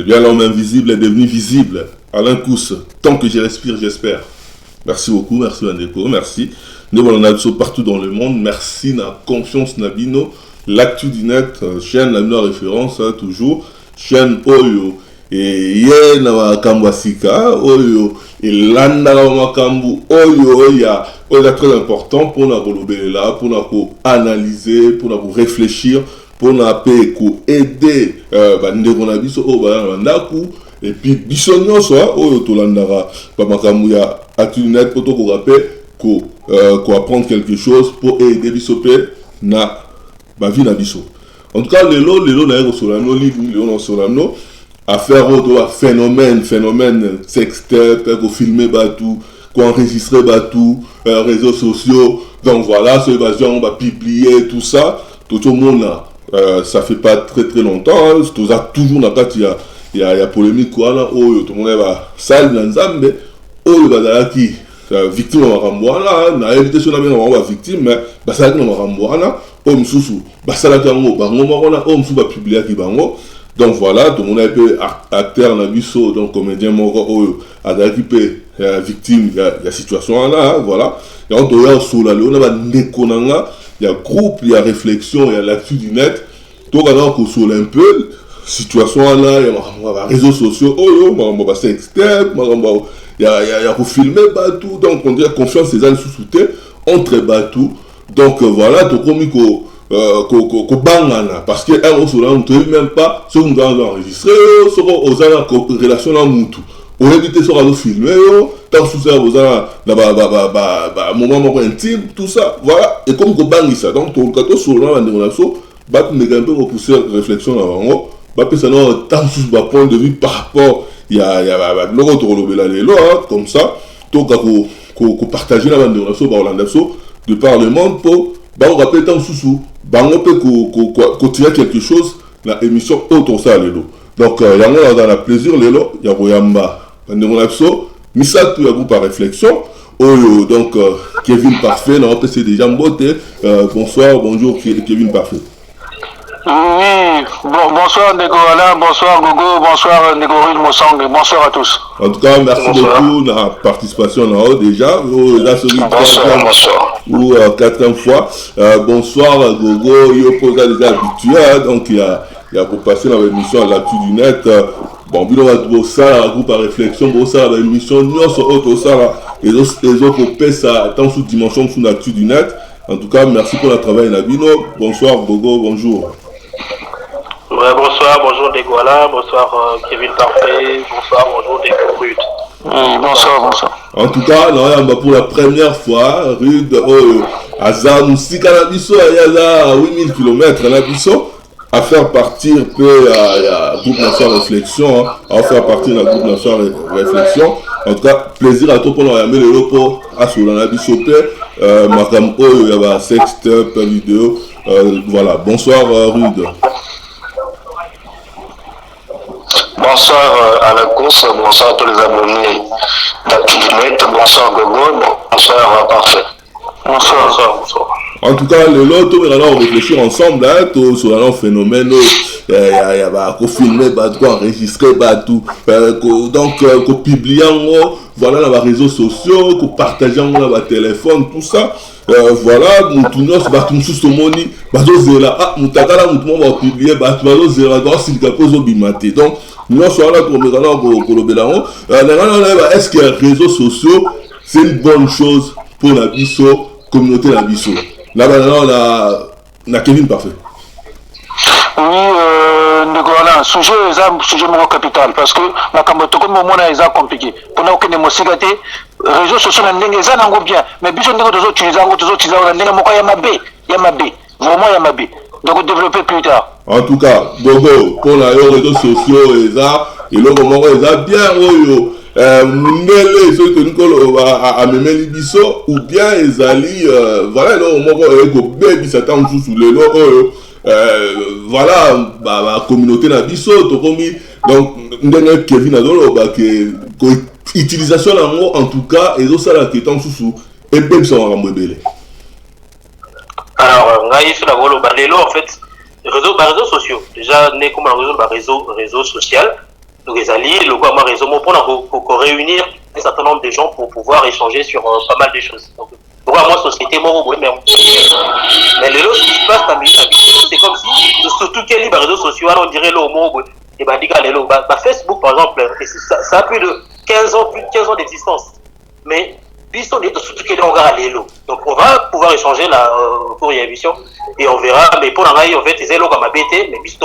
bien l'homme invisible est devenu visible. Alain Kous, tant que je respire, j'espère. Merci beaucoup, merci Wandeko, merci. Nous allons partout dans le monde. Merci na confiance Nabino. L'actu du net, chaîne la meilleure référence, toujours. Chaîne Oyo. Et yé na makambu asika, Oyo. Et landa na makambu Oyo. Oyo très important pour nous là, pour nous analyser, pour nous réfléchir, pour nous aider. Bandeko na biso Oyo bandaku. Et puis biso nyonso Oyo tolandara. Ba makambu ya actu du net pour te rappeler qu'on apprendre quelque chose pour aider Bissopé na ma vie na biso. En tout cas, lelo na yeko solano livre na solano à faire autre phénomène sextape, qu'on filmer batou, qu'on enregistrer batou, réseaux sociaux. Donc voilà, ce on va publier tout ça. Tout le monde là, ça fait pas très longtemps. Tout ça toujours na carte il y a polémique quoi là. Oh tout le monde va sale dans Zambé. Oh bazala qui victime de Marambouana, na évité sur la main on va victime mais ça na Marambouana, homme sous basala kango bango marona homme sous va publier qui bango. Donc voilà, tout le monde est peu acteur na biso donc comédien moko oyo adaki pe victime de la situation là, voilà. Et on doit sur la on va nekonanga, il y a groupe, il y a réflexion, il y a l'actu du net. Donc alors qu'on sur un peu situation là, il y a réseaux sociaux, on va sextape, il y a pour filmer batou, donc on dit confiance ces années sous-souté entre batou. Donc voilà, tout comme ko bangana parce que on se rend même pas ce qu'on doit enregistrer, ce qu'on aux relation là mutu. On évite ça à filmer, tant sous ça aux moment intime, tout ça, voilà. Et comme ko bangi ça, donc tout le cas sur là on a ça, bat un peu repousser réflexion là avant. Bah ça non tant sous bas point de vue par rapport il y a le retour comme ça donc qu'on partager la bande de relation par l'andasso de par le monde pour bah on rappelle tant sous bah on peut qu'on tirer quelque chose la émission autre ça les donc il y a dans la plaisir les lots il y a Royamba bande de relation misa tout à vous par réflexion donc Kevin Parfait on peut c'est déjà beauté bonsoir bonjour Kevin Parfait. Oui, bonsoir Ndegorala, bonsoir Gogo, bonsoir Ndegoril Mosang, bonsoir à tous. En tout cas, merci beaucoup de la participation là déjà. Bonsoir. Ou quatrième fois. Bonsoir Gogo, il faut déjà habitué, donc il y a pour passer dans l'émission à l'actu du net. Bon, il y a tout ça, groupe à réflexion, bon ça, l'émission, nous sommes autres ça, les autres copains, ça, tant sous dimension sous l'actu du net. En tout cas, merci pour le travail Nabino. Bonsoir Gogo, bonjour. Ouais, bonjour Ndegorala, bonsoir Kevin Parfait, bonjour Rude. Bonsoir. En tout cas, pour la première fois, Rude, Azar, Moussika Nabiso, il y a 8000 km Nabiso, à faire partir le groupe national réflexion, à faire partir le groupe national réflexion. En tout cas, plaisir à toi pour nous amener le repos à sur la Nabiso, Makam il y a sextape, vidéo, voilà. Bonsoir Rude. Bonsoir à la course, bonsoir à tous les abonnés d'Actu-Net, bonsoir Gogo, bonsoir Parfait. Bonsoir. En tout cas, le lot, on va réfléchir ensemble, sur un phénomène, il y a filmer, enregistrer, donc, publier, voilà, dans les réseaux sociaux, partager dans les téléphones, tout ça. Voilà, nous sommes sous ce moni, nous va publier, donc, nous sommes là pour est-ce que les réseaux sociaux, c'est une bonne chose pour la biso, communauté la biso? Là, on a Kevin Parfait. Oui, Ndegorala, sujet capital parce que la Kamotoko moment est compliqué. Pour nous aucune mosigate, réseaux sociaux n'engagent pas bien, mais bien sûr nous utilisons Yamabé, vraiment Yamabé. Donc développer plus tard. En tout cas, Gogo, pour les réseaux sociaux et le moment bien Mungele ceux que nous a même libiso ou bien ezali voilà non mo baby satan sous le lo voilà la communauté na biso to komi donc ndenge Kevin adolo ba que utilisation la mot en tout cas et ça la qui est sous et même ça va mbebele. Alors ngai sur la volo balelo en fait réseaux sociaux déjà né comme un réseau social Donc les alliés, le quoi, moi, réseau, pour réunir un certain nombre de gens pour pouvoir échanger sur pas mal de choses. Donc, moi, société, moi, mais les lots, ce qui se passe dans c'est comme si, surtout qu'il y a les réseaux sociaux, on dirait le mot, et bah, Facebook, par exemple, ça a plus de 15 ans d'existence. Mais, surtout qu'il y a des lots. Donc, on va pouvoir échanger là, pour l'émission, et on verra, mais pour l'enrayer, en fait, ils ont comme BT, mais bis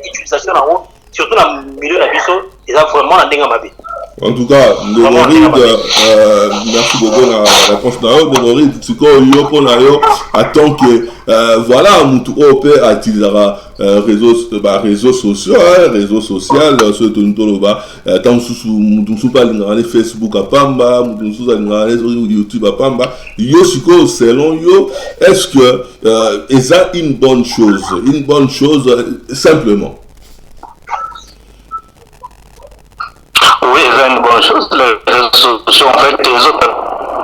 utilisation en haut, surtout dans le milieu de la biso, ils ont vraiment la dengue à ma. En tout cas, merci beaucoup la réponse na yo. Ndegorid, tu yo pour na yo attend que voilà mutu opé utilisera réseaux sociaux, réseaux social sur ton ba tant sous pas les Facebook à pamba, mutu sous les YouTube à pamba. Yo siko selon yo, est-ce que c'est une bonne chose simplement? Oui, c'est une bonne chose. Les réseaux sociaux, en fait, les autres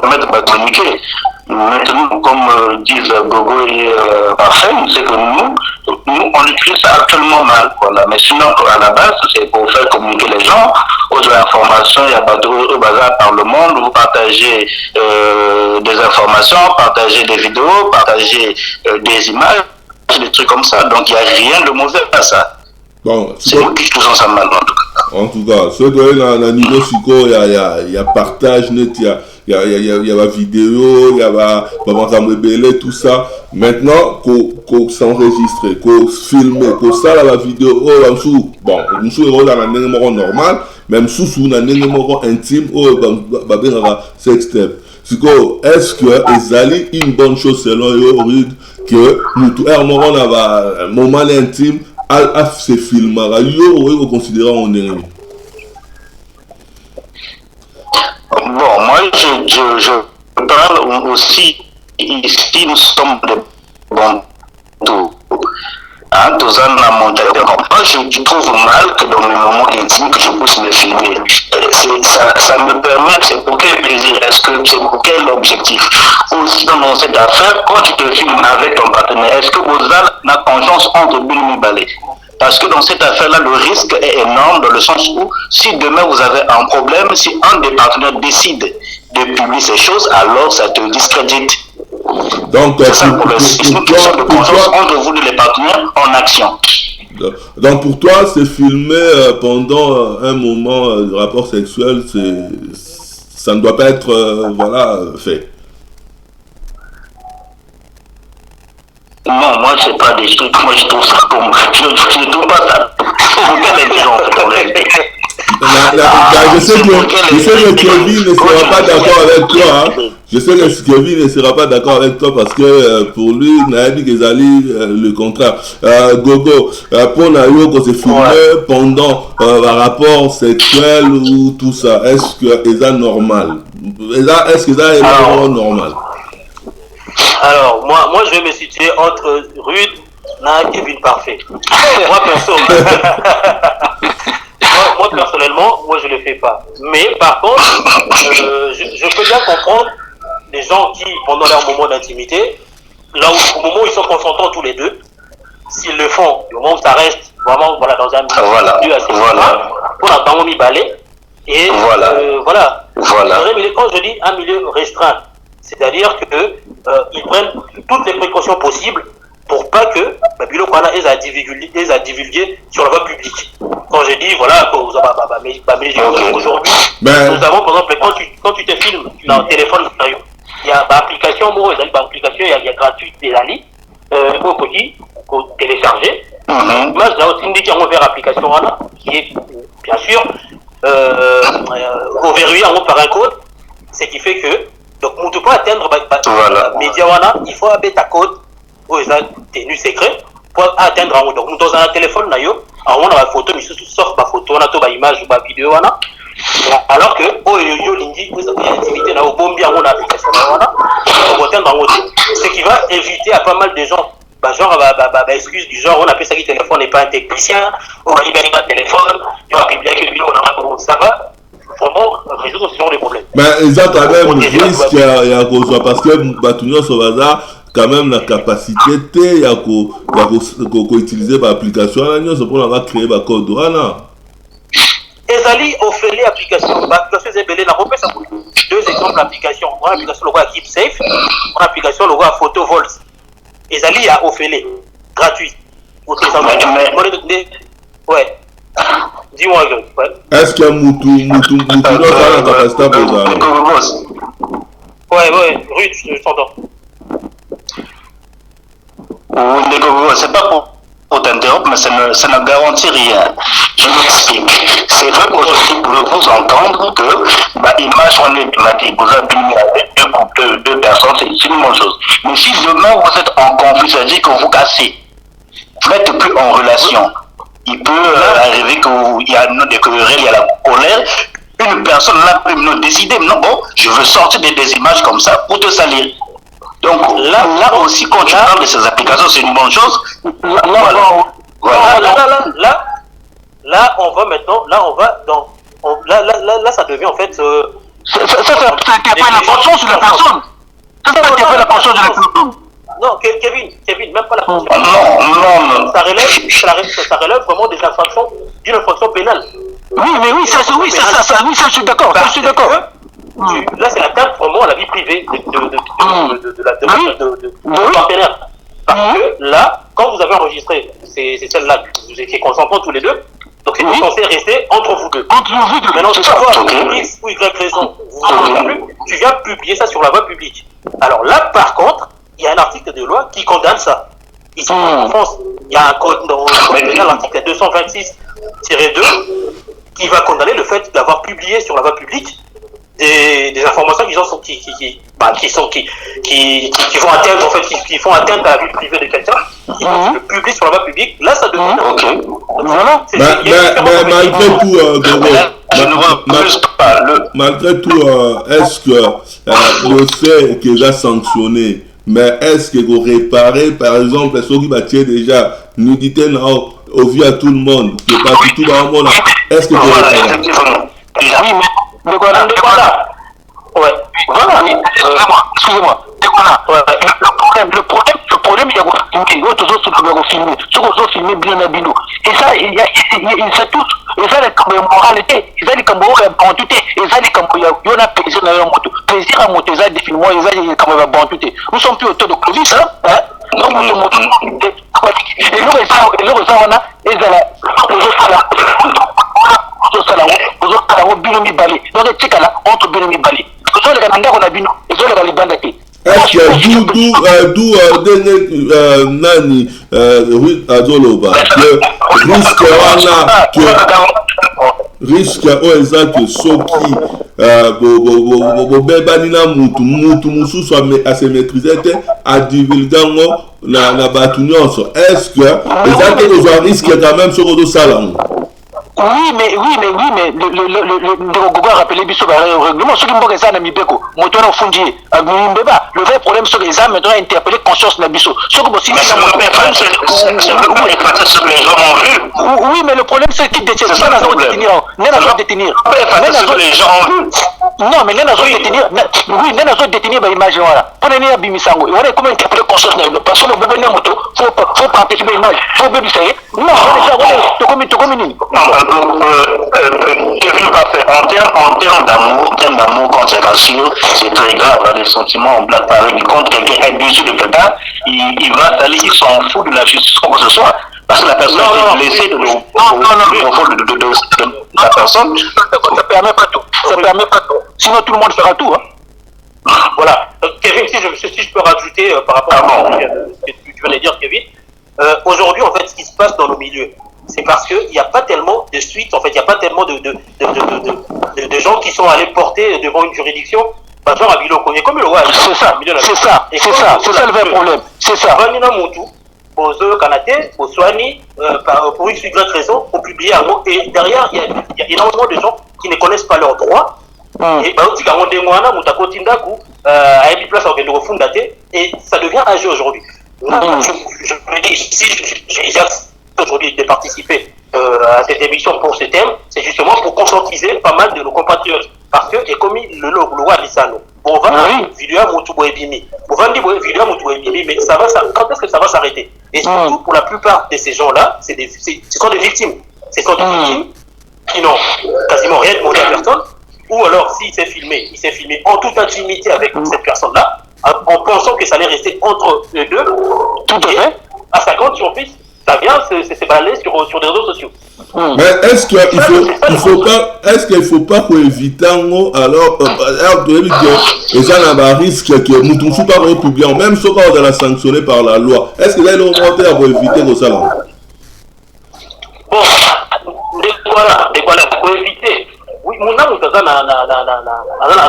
permettent de communiquer. Maintenant, comme disent Gogo et Parfait, c'est que nous, on utilise ça actuellement mal. Voilà. Mais sinon, à la base, c'est pour faire communiquer les gens, aux informations, il y a pas de bazar par le monde, vous partagez des informations, partagez des vidéos, partagez des images, des trucs comme ça. Donc, il n'y a rien de mauvais à ça. Bon, c'est nous qui utilisons ça mal, en tout cas. En tout cas, ce doit être niveau psycho, il y a partage net, il y a la vidéo, il y a tout ça. Maintenant, qu'on s'enregistre, qu'on filme, qu'on ça la vidéo, bon, nous sommes dans un numéro normal, même sous un numéro intime, sextape. Est-ce que c'est une bonne chose selon eux, que nous tous un moment intime à ces films, on considère en ennemi? Bon, moi je parle aussi, ici nous sommes de bons tours. Tous en la montagne. Moi je trouve mal que dans le moment intime que je puisse me filmer. Ça me permet, c'est pour quel plaisir? Est-ce que c'est pour quel objectif? Aussi dans cette affaire, quand tu te filmes avec ton partenaire, est-ce que vous avez la confiance entre Billy Ballet? Parce que dans cette affaire-là, le risque est énorme dans le sens où si demain vous avez un problème, si un des partenaires décide de publier ces choses, alors ça te discrédite. Donc, c'est ça le problème. C'est une question de confiance entre vous et les partenaires en action. Donc pour toi, c'est filmé pendant un moment de rapport sexuel, ça ne doit pas être fait. Non, moi c'est pas des trucs, moi je trouve ça comme, je trouve pas ça. Quel est gens je sais que Kevin ne sera pas d'accord avec toi. Hein. Je sais que Kevin ne sera pas d'accord avec toi parce que pour lui, Naïdi Kezali, le contraire. Gogo, pour Naïo, quand c'est filmé pendant un rapport sexuel ou tout ça, est-ce que c'est normal? Est-ce que c'est normal? Alors, moi, je vais me situer entre Rude et Kevin Parfait. Moi, personnellement, je ne le fais pas. Mais par contre, je peux bien comprendre les gens qui, pendant leur moment d'intimité, là où, au moment où ils sont consentants tous les deux, s'ils le font, au moment où ça reste vraiment dans un milieu assez voilà. Pour la banque mi-balai. Et quand je dis un milieu restreint, c'est-à-dire qu'ils prennent toutes les précautions possibles pour pas que Bilo Kwana ait à divulguer sur la voie publique. Quand je dis, aujourd'hui, nous avons, par exemple, quand tu te filmes dans le téléphone, il y a une application, il y a gratuite des alliés, pour télécharger. Moi, j'ai aussi indiqué en vers application, qui est, bien sûr, verrouillé par un code, ce qui fait que, donc, on ne peut pas atteindre média, il faut avoir ta code, où ils ont tenu secret, pour atteindre en haut. Donc, dans un téléphone, on a une photo, mais sauf ma photo, on a une image ou une vidéo, alors que, vous avez intimité, on a une application, on va atteindre en haut. Ce qui va éviter à pas mal de gens, excuse du genre, on appelle ça que le téléphone n'est pas un technicien, on va libérer un téléphone, on va publier que vidéo, ça va. Vraiment résoudre ce genre de problème. Mais ils ont quand même risque à cause parce que Batunia Sovaza quand même la capacité il y a qu'à utiliser l'application là, c'est pour avoir créé le code douane. Ezali Ophélie application. L'application Zebele n'a pas ça. Deux exemples d'application. On a l'application logo à KeepSafe, on a l'application logo à PhotoVolt. Ezali à Ophélie, gratuit. Ouais. Dis-moi, ouais. Est-ce qu'il y a Moutou dans la capacité pour ça? Ouais, Ruth, je t'entends. C'est pas pour t'interrompre, mais ça ne garantit rien. Je m'explique. C'est vrai qu'aujourd'hui, pouvez-vous entendre que l'image emblématique, vous avez deux personnes, c'est une bonne chose. Mais si demain vous êtes en conflit, ça veut dire que vous cassez. Vous n'êtes plus en relation. Il peut arriver qu'il y a des querelles, il y a la colère. Une personne là peut nous décider, non, bon, je veux sortir des images comme ça pour te salir. Donc là aussi, quand tu parles de ces applications, c'est une bonne chose. Là, on va maintenant, là, ça devient en fait. Ça pas la conscience de la personne. Ça pas la conscience de la personne. Non, Kevin, même pas la conscience. Non. Ça relève vraiment d'une infraction pénale. Oui, ça, je suis d'accord. Là, c'est l'atteinte vraiment à la vie privée de la partenaire. Parce que là, quand vous avez enregistré, c'est celle-là, vous étiez consentants tous les deux, donc c'est censé rester entre vous deux. Maintenant, tu savoir X ou Y raison, tu viens publier ça sur la voie publique. Alors là, par contre, il y a un article de loi qui condamne ça. Ici, en France, il y a un code dans l'article 226-2 qui va condamner le fait d'avoir publié sur la voie publique des informations qui font atteinte à la vie privée de quelqu'un, qui le publient sur la voie publique. Là, ça devient voilà. Malgré tout, est-ce que le fait qu'il a sanctionné, mais est-ce qu'il va réparer, par exemple, ceux qui battent déjà nudité au vu à tout le monde, qui est pas tout dans le monde, est-ce qu'il va réparer? Oui, mais voilà. Ouais. Voilà. Excusez-moi. Le problème, il y a toujours ce filmer bien à Bino. Et ça, il sait tout. Et ça, les moralité, ils ont les cambos en tout et ça, les cambos, il y a plaisir dans leur moto. Plaisir à monter, ça, des films, ils ont les cambos en tout. Nous sommes plus autour de Clovis, hein? Donc, nous sommes autour de. Et nous, on a, et ça, aux autres, Binomi Bali. Donc, les tchèques là, entre Binomi Bali. Ils ont les Canadiens qu'on a Bino, ils ont les Bandaki. Est-ce que d'où Nani Azoloba risque que soki bobebanina mutu mususu a se maîtriser a divulgango na batu nyonso. Est-ce que les risque quand même sur le salon? Oui, mais le Gogo a rappelé Bissot le règlement. Ceux qui m'ont ça, Namibeko, moto na fundi, le vrai problème, c'est que les âmes maintenant interpellé conscience na Bissot. Ce que aussi, oui, mais le problème, c'est qu'ils détiennent. C'est pas détenir. Non, mais les détenir. Oui, les détenir, image, voilà. Pour les nez Bimisango, voilà comment interpeller conscience. Parce que le bébé n'a moto, faut pas anticiper l'image. Faut bébé ça. Non, en termes d'amour, consécration, c'est très grave. Les sentiments, on blague par contre, quelqu'un est blessé de quelqu'un, il va s'aller, il s'en fout de la justice, comme que ce soit. Parce que la personne est blessée de la personne. Ça permet pas tout. Sinon, tout le monde fera tout. Voilà. Kevin, si je peux rajouter par rapport à ce que tu venais de dire, Kevin, aujourd'hui, en fait, ce qui se passe dans le milieu, c'est parce qu'il n'y a pas tellement de suites, en fait, il n'y a pas tellement de gens qui sont allés porter devant une juridiction. Genre à Bilo, comme le roi. C'est ça le vrai problème. C'est ça. Aux Canadiens, aux Swani, pour une suite raison, pour publier un mot. Et derrière, il y a énormément de gens qui ne connaissent pas leurs droits. Et ça devient âgé aujourd'hui. Je me dis, si j'ai aujourd'hui de participer à cette émission pour ce thème, c'est justement pour conscientiser pas mal de nos compatriotes. Parce que, et comme le loi Lissano, on va vidéo mais ça va, quand est-ce que ça va s'arrêter? Et surtout, pour la plupart de ces gens-là, ce sont des victimes. Ce sont des victimes qui n'ont quasiment rien demandé à personne, ou alors s'il s'est filmé en toute intimité avec cette personne-là, en pensant que ça allait rester entre les deux. Tout à fait. À 50 sur fils, ça vient se balader sur des réseaux sociaux. Mais est-ce qu'il ne faut pas pour éviter alors les gens n'ont pas risque que nous ne sommes pas publiés, même si on est sanctionné par la loi. Est-ce que là il est augmenté pour éviter que ça là? Bon, voilà, pour éviter. Oui, mon âme est dans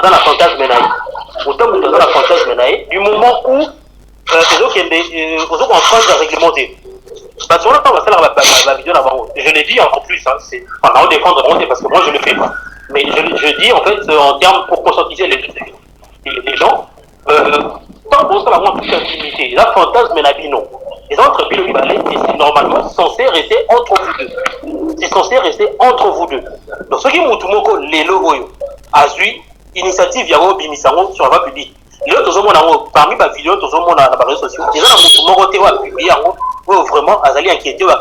la fantasme du moment où les autres sont en train de réglementer. Parce que là, on va faire la vidéo d'avant. Je l'ai dit encore plus, on va défendre parce que moi je le fais pas. Mais je dis en fait, en termes pour conscientiser les gens, tant qu'on sera vraiment toute intimité, la fantasme et la non. Les entre Bilo Libanais, c'est normalement censé rester entre vous deux. C'est censé rester entre vous deux. Donc, ce qui est tout le monde, les logos, Azui, initiative Yaro Bimisango sur la voie publique. Parmi les vidéos, tout le monde dans les réseaux sociaux, il y a un publié vraiment Azali inquiété ou à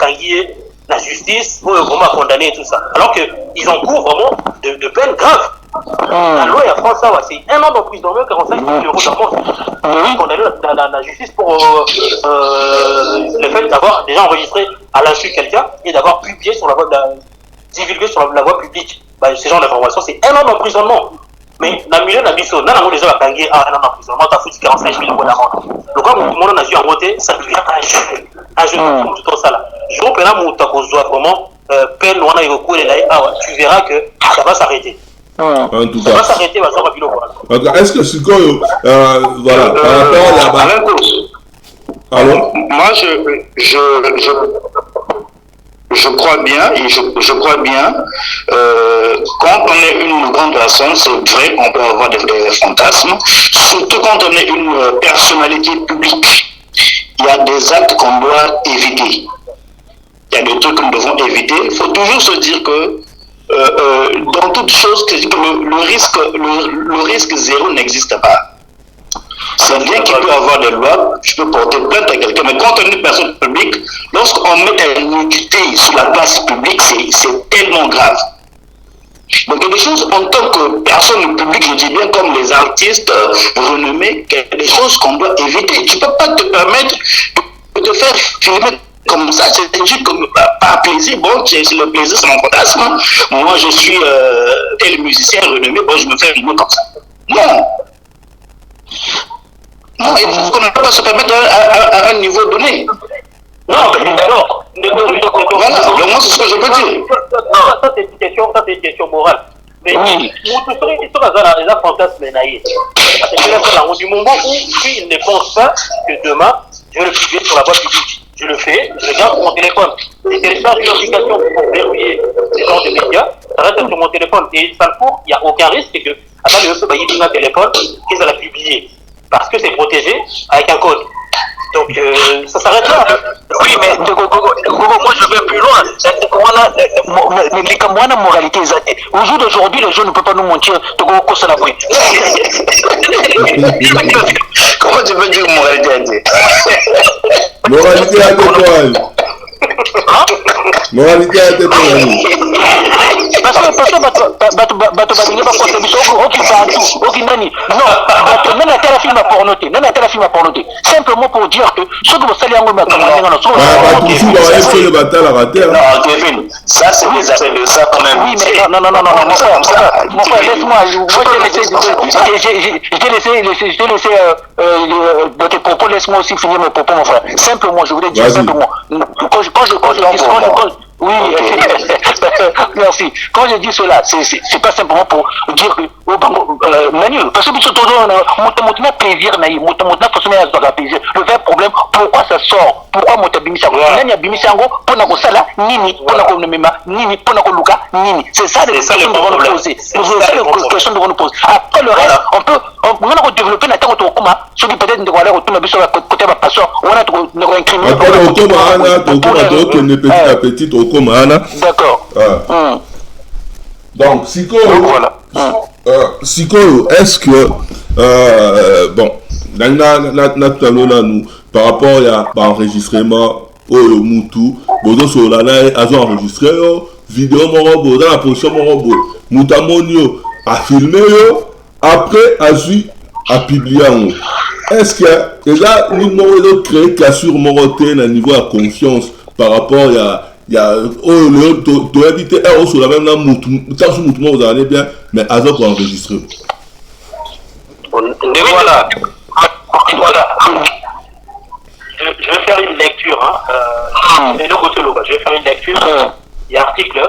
la justice, vraiment condamné et tout ça. Alors qu'ils encourent vraiment de peines graves. La loi en France, c'est 1 an d'emprisonnement, 45 000 € d'amende. Condamné la justice pour le fait d'avoir déjà enregistré à l'insu quelqu'un et d'avoir publié sur la voie divulgué sur la voie publique. Ce genre d'information, c'est 1 an d'emprisonnement. Mais dans le milieu de la mission, on a déjà gagné 1 an d'emprisonnement, tu as foutu 45 000 € d'amende. Donc, quand tout le monde a dû en voter, ça devient un jeu. Un jeu de tout ça là. Je pense que là, vraiment, peine, tu verras que ça va s'arrêter. En tout cas. Ça va s'arrêter, ça va bilo. Est-ce que ce qu'on voilà, par rapport à la alors, moi, je crois bien, et je crois bien, quand on est une grande personne, c'est vrai qu'on peut avoir des fantasmes, surtout quand on est une personnalité publique. Il y a des actes qu'on doit éviter. Il y a des trucs que nous devons éviter. Il faut toujours se dire que dans toute chose, le risque zéro n'existe pas. C'est bien qu'il peut y avoir des lois, je peux porter plainte à quelqu'un, mais quand on est une personne publique, lorsqu'on met un nudité sur la place publique, c'est tellement grave. Donc il y a des choses en tant que personne publique, je dis bien comme les artistes renommés, il y a des choses qu'on doit éviter. Tu ne peux pas te permettre de te faire filmer comme ça, c'est juste comme par plaisir. Bon, c'est le plaisir, c'est mon fantasme. Moi, je suis tel musicien renommé, bon, je me fais filmer comme ça. Non. Non, il faut qu'on ne peut pas se permettre à un niveau donné. Non, mais alors, voilà, donc moi c'est ce que je veux dire. Non, ça c'est une question morale. Mais vous serez les fantasmes naïfs. Du moment où il ne pense pas que demain, je vais le publier sur la voie publique. Je le fais, je le garde sur mon téléphone. Je télécharge une application pour verrouiller les gens de médias, ça reste sur mon téléphone. Et ça le court, il n'y a aucun risque que, avant de payer un téléphone, qu'ils allent publier. Parce que c'est protégé avec un code. Donc ça s'arrête là. Oui, mais moi je vais plus loin. Mais comme moi, la moralité, au jour d'aujourd'hui, les gens ne peuvent pas nous mentir. Comment tu veux dire moralité? Moralité à tes moralité à tes parce que bato balingi bakosa biso oki nani non bato nani atala film à pornoté simplement pour dire que ceux que bosali yango makambo ndenge na so le batala rater. Non, Kevin, ça c'est des affaires de ça quand même. Oui, mais non, mon frère, laisse-moi, j'ai laissé de tes propos, laisse-moi aussi finir mes propos, mon frère. Simplement, je voulais dire simplement, quand je dis oui, merci. Quand je dis cela, c'est pas simplement pour dire que Manu, parce que mon plaisir, le vrai problème, pourquoi ça sort? Pourquoi mon bimisango? Nani bimisango pour na sala nini, pour na konumema nini, pour na luka nini. C'est ça les questions que nous poser. C'est ça les questions que nous poser. Après le reste, on peut développer la terre autour comme ceux qui peut-être ne vont aller retourner sur la côté de passeur. On a nous incriminer. Petit à petit au commun. D'accord. Donc, Siko, voilà. Siko, est-ce que bon, nous par rapport à l'enregistrement au Moutou, Bodo Solana a enregistré vidéo morobo dans la position morobo mutamonio a filmé yo après a vu a publié en est-ce que déjà nous avons créé cassure moroté à niveau de confiance par rapport à tu as dit sur la même là tant que vous allez bien mais à pour enregistrer voilà. Je vais faire une lecture. Je vais faire une lecture. Il y a un article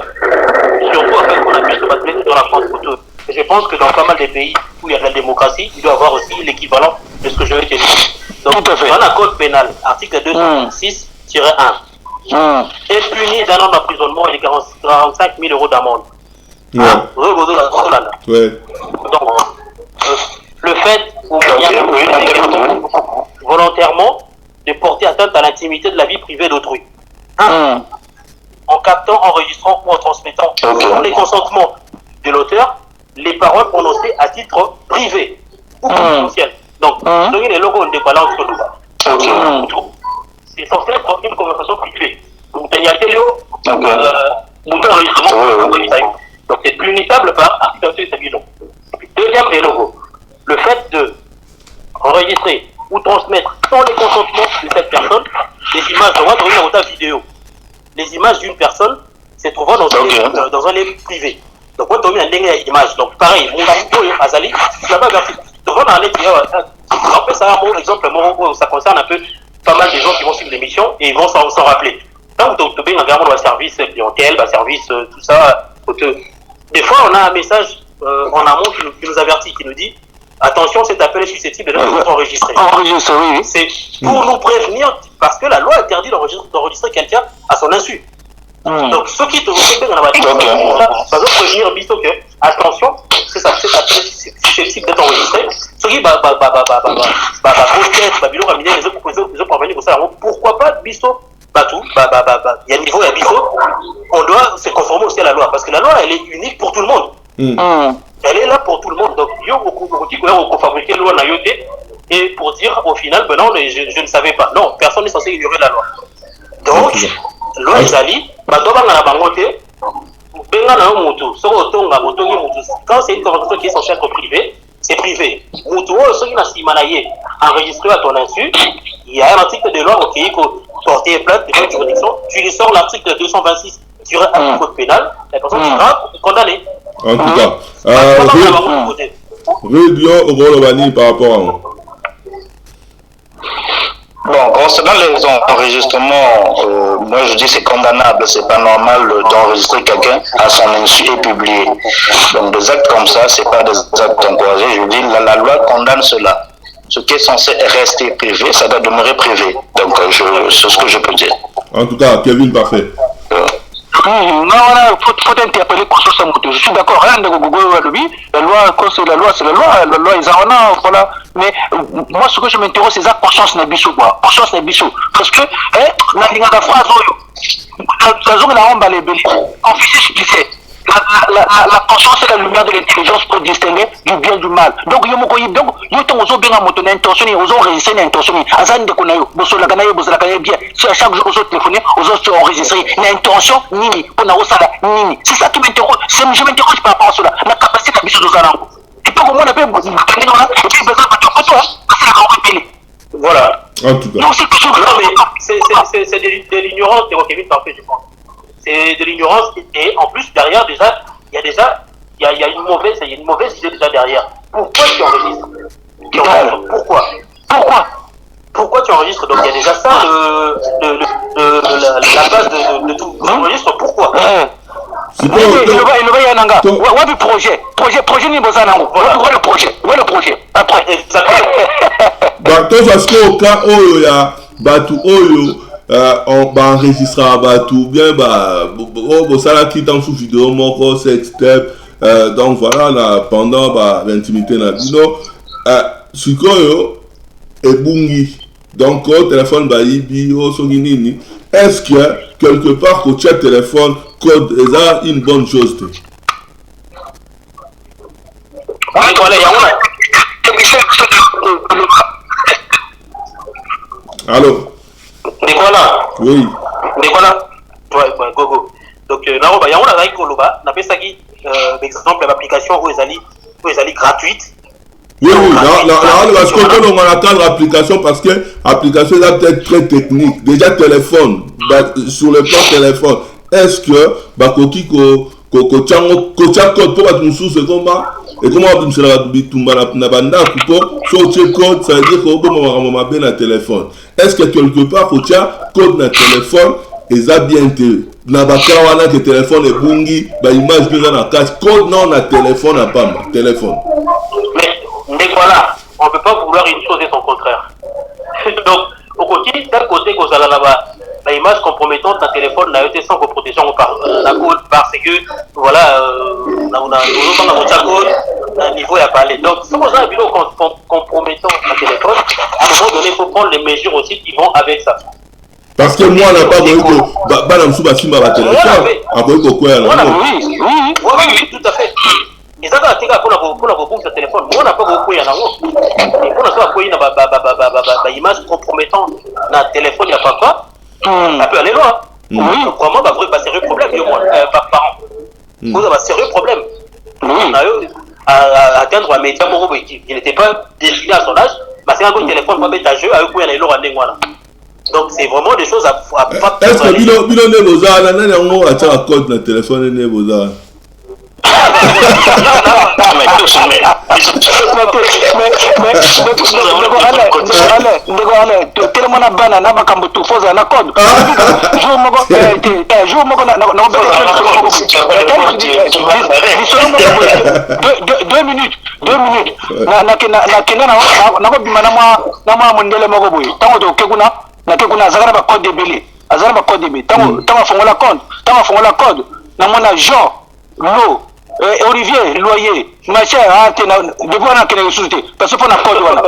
sur quoi on a pu se battre dans la France photo. Je pense que dans pas mal de pays où il y a de la démocratie, il doit y avoir aussi l'équivalent de ce que je vais te dire. Donc, dans la code pénale, article 206-1, est puni d'un an d'emprisonnement et de 45 000 euros d'amende. Ouais. Donc, le fait volontairement de porter atteinte à l'intimité de la vie privée d'autrui. En captant, enregistrant ou en transmettant sans les consentements de l'auteur les paroles prononcées à titre privé ou confidentiel. Donc, les logos de balance sur le bas. C'est censé être une conversation privée. Donc, il y a donc, c'est punissable par article 7. Deuxième des logos. Le fait de enregistrer ou transmettre sans les consentements de cette personne des images de la vidéo. Les images d'une personne se trouvant dans un lieu privé. Donc, on a mis une image. Donc, pareil, Azali, là-bas, on a ça un exemple, ça concerne un peu pas mal de gens qui vont suivre l'émission et ils vont s'en rappeler. Là, vous avez un service clientèle, service, tout ça. Des fois, on a un message en amont qui nous avertit, qui nous dit attention, cet appel est susceptible d'être enregistré. Oui. C'est pour nous prévenir, parce que la loi interdit d'enregistrer quelqu'un à son insu. Donc, ceux qui te reçoivent dans la voiture, ça doit prévenir Bisto que, attention, cet appel est susceptible d'être enregistré. Ceux qui, pourquoi pas Bisto il y a un niveau, il y a Bisto, on doit se conformer aussi à la loi, parce que la loi, elle est unique pour tout le monde. Elle est là pour tout le monde. Donc, fabriquer la loi et pour dire au final, ben non, je ne savais pas. Non, personne n'est censé ignorer la loi. Donc, loi Ezali, quand c'est une conversation qui est censée être privée, c'est privé. Ceux qui n'ont enregistré à ton insu, il y a un article de loi qui porter plainte devant une juridiction, tu lui sors l'article 226 sur un code pénal, la personne sera condamnée. En tout cas, Rédion au Golobani par rapport à moi. Bon, concernant les enregistrements, moi je dis c'est condamnable, c'est pas normal d'enregistrer quelqu'un à son insu et publier. Donc des actes comme ça, c'est pas des actes encouragés. Je dis la loi condamne cela. Ce qui est censé rester privé, ça doit demeurer privé. Donc c'est ce que je peux dire. En tout cas, Kevin, parfait. Non, faut interpeller conscience moto. Je suis d'accord, rien de Google la loi, c'est la loi, ils en ont, voilà. Mais moi, ce que je m'interroge, c'est la conscience n'est bichou, quoi. Conscience n'est bichou. Parce que, la ligne de phrase, la zone là, on va les bélir. Officier, tu sais. La conscience et la lumière de l'intelligence pour distinguer du bien du mal. Donc, il y a bien moto l'intention, ils ont enregistré l'intention. Azan de Konayo, Bosso la Ganayo, Bosso la Ganayo bien. Si à chaque jour, ils ont téléphoné, ils ont enregistré l'intention, nini, pour Naosala, nini. C'est ça qui m'interroge. Je m'interroge par rapport à cela. La capacité de bichou de Zarango. Et puis, comment on appelle, et puis, besoin de ton photo, parce que la grand répélé. Voilà. En tout cas. Non, mais c'est de l'ignorance, Kevin, parfait, je pense. C'est de l'ignorance et en plus derrière déjà il y a une mauvaise idée déjà derrière. Pourquoi tu enregistres? Pourquoi tu enregistres? Donc il y a déjà ça la base de tout. Tu enregistres pourquoi? Il va y avoir un projet ni besoin d'ango. Voilà le projet. Après. Exactement. Toi parce qu'au cas où il y a Batu Oyo on va enregistrer à Batu bien ça là qui est sous vidéo mon sextape donc voilà là pendant l'intimité na bino sikoyo ebungi donc au téléphone bayibi au soginini est-ce que quelque part au chat téléphone code est une bonne chose Allô Nicolas. Oui. Nicolas. Ouais, Gogo. Donc, il y a un Koloba, on appelle ça qui, par exemple, l'application où ils allaient gratuite. Oui, parce que quand on a la cadre application, parce que l'application est peut-être très technique. Déjà, téléphone, sur le plan téléphone, est-ce que, code pour être une source comment et comment on peut code, ça veut dire qu'on va bien un téléphone. Est-ce que quelque part, code dans téléphone, et ça bien été. Na bakawana que téléphone est bungi, bah image bien dans la case, code non na téléphone à pas téléphone. Mais voilà, on ne peut pas vouloir une chose et son contraire. Donc, au côté, d'un côté, vous allez là-bas, l'image compromettante d'un téléphone n'a été sans protection par la code, parce que, voilà, on a un niveau à parler. Donc, si vous avez un vidéo compromettant d'un téléphone, à un moment donné, il faut prendre les mesures aussi qui vont avec ça. Parce que moi, on n'a pas voulu que Banamsou Basima va téléphone. Oui, tout à fait. Et ça, c'est pour la bombe sur téléphone. Moi, on n'a pas beaucoup de choses. Et pour l'instant, il y a une image compromettante dans le téléphone, il n'y a pas. Ça peut aller loin. Vraiment, c'est un sérieux problème, par an. Vous avez un sérieux problème. À atteindre un média qui n'était pas destiné à son âge, c'est un téléphone pas bête à jeu, avec il y a donc c'est vraiment des choses à pas. Est-ce que Bilo Neboza, la nana on a un code dans le téléphone Neboza? Deux minutes. Na zagara ba code débile azara ba code débile tango fongola code na mona Jean Lo Olivier Loyer machin tena de bona kene société parce que na code wana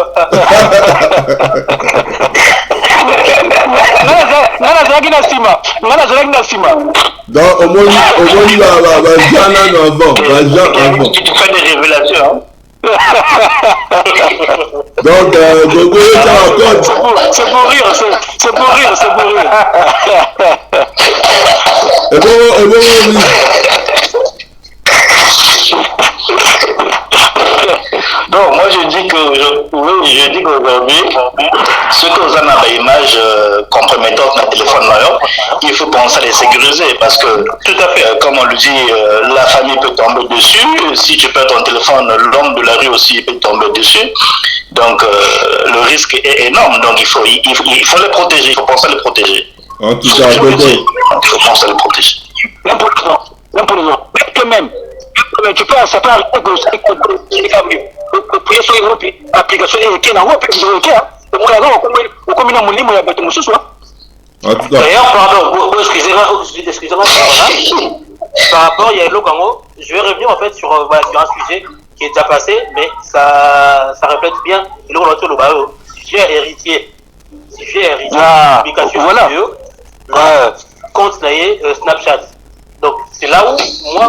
ngana zagi na sima donc au moins avant tu fais des révélations hein? Donc, Gogo est en code. C'est pour rire. Et bon, donc, moi je dis qu'aujourd'hui, ceux qui ont une image compromettante dans le téléphone, il faut penser à les sécuriser parce que, tout à fait, comme on le dit, la famille peut tomber dessus. Si tu perds ton téléphone, l'homme de la rue aussi peut tomber dessus. Donc, le risque est énorme. Donc, il faut les protéger. Il faut penser à les protéger. En tout cas, il faut penser à les protéger. L'important, même. Tu peux savoir application qui est en haut, d'ailleurs, pardon, excusez-moi, par rapport, il y a Logango, je vais revenir en fait sur un sujet qui est déjà passé, mais ça reflète bien le sujet héritier. Publication vidéo, compte Snapchat. Donc, c'est là où, moi,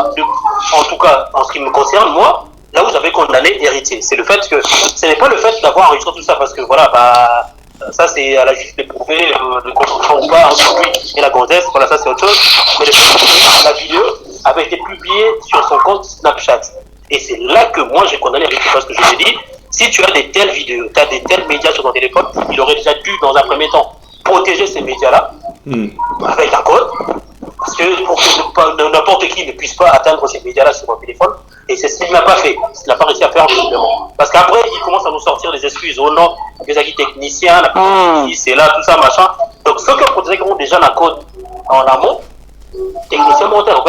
en tout cas, en ce qui me concerne, moi, là où j'avais condamné héritier. C'est le fait que, ce n'est pas le fait d'avoir enregistré tout ça, parce que voilà, ça c'est à la justice de prouver de construction ou pas entre lui et la gonzesse, voilà, ça c'est autre chose. Mais le fait que la vidéo avait été publiée sur son compte Snapchat. Et c'est là que moi j'ai condamné héritier, parce que je lui ai dit, si tu as des telles vidéos, tu as des tels médias sur ton téléphone, il aurait déjà dû, dans un premier temps, protéger ces médias-là, avec un code. Parce que pour que n'importe qui ne puisse pas atteindre ces médias-là sur mon téléphone, et c'est ce qu'il n'a pas fait, il n'a pas réussi à faire justement. Parce qu'après, il commence à nous sortir des excuses. Oh non, les acquis techniciens, c'est là, tout ça, machin. Donc, ceux qui ont protégé déjà la code en amont, technicien montaire,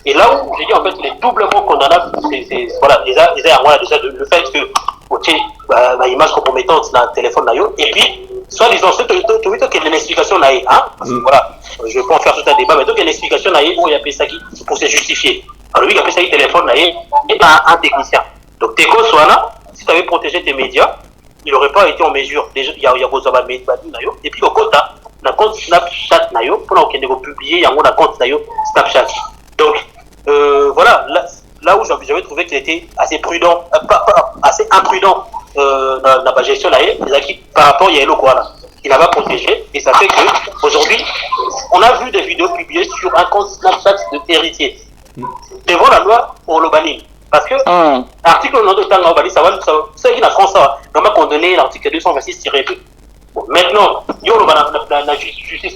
et là où j'ai dit en fait, il est doublement condamnable, voilà, déjà le fait que, ok, l'image compromettante dans le téléphone, et puis, soit disant, tu veux qu'il y ait une explication là, hein, parce que voilà, je peux en faire tout un débat, mais donc il y a une explication là, où il y a ça pour se justifier. Alors lui, il a fait ça, téléphone là, et un technicien. Donc, tes causes soit là, si tu avais protégé tes médias, il n'aurait pas été en mesure. Déjà, il y a vos amis, et puis, le compte Snapchat, pour qu'on ait publié, il y a un compte Snapchat. Donc, voilà, là où j'avais trouvé qu'il était assez prudent, assez imprudent dans la gestion là, par rapport à Yellow quoi là. Il n'a pas protégé et ça fait que aujourd'hui on a vu des vidéos publiées sur un compte Snapchat de héritier devant la loi pour le banning. Parce que l'article de Tanga Obali, c'est une France, on va condamner l'article 226-2. Bon, maintenant, il y a la justice.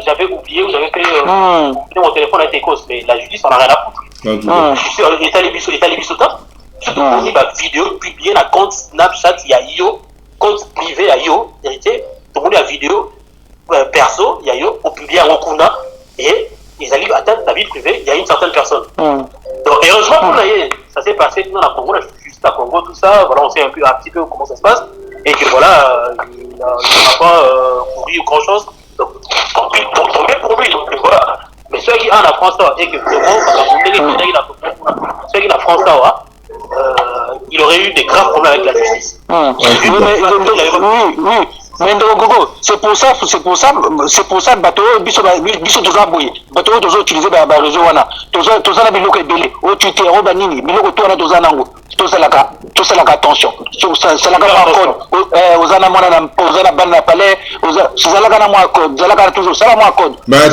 J'avais oublié, ou j'avais fait mon téléphone a été cause, mais la justice, on n'a rien à foutre. Je suis l'État Libisota. On dit vidéo publiée dans compte Snapchat, il y a IO, compte privé à IO, héritier, tout le monde a vidéo perso, il y a IO, on publie à Rokuna, et ils arrivent à atteindre ta vie privée, il y a une certaine personne. Donc, heureusement pour ça s'est passé dans la Congo, la justice à Congo, tout ça, voilà, on sait un petit peu comment ça se passe, et que voilà, il n'a pas pourri ou grand chose. Donc, tant pis pour lui, donc voilà. Mais ceux qui ont la France, et que ceux qui ont la France, il aurait eu des graves problèmes avec la justice. Oui. Mais c'est pour ça, bateau, biso doza boye, bateau doza utiliser ba réseau wana, doza na biloko ebele, o Twitter, o banini, biloko to wana doza nango, to salaka attention, salaka ba code, ozana mona na ozana bana na palais, ozalaka na moi code, zalaka toujours, sala moi code. Mais na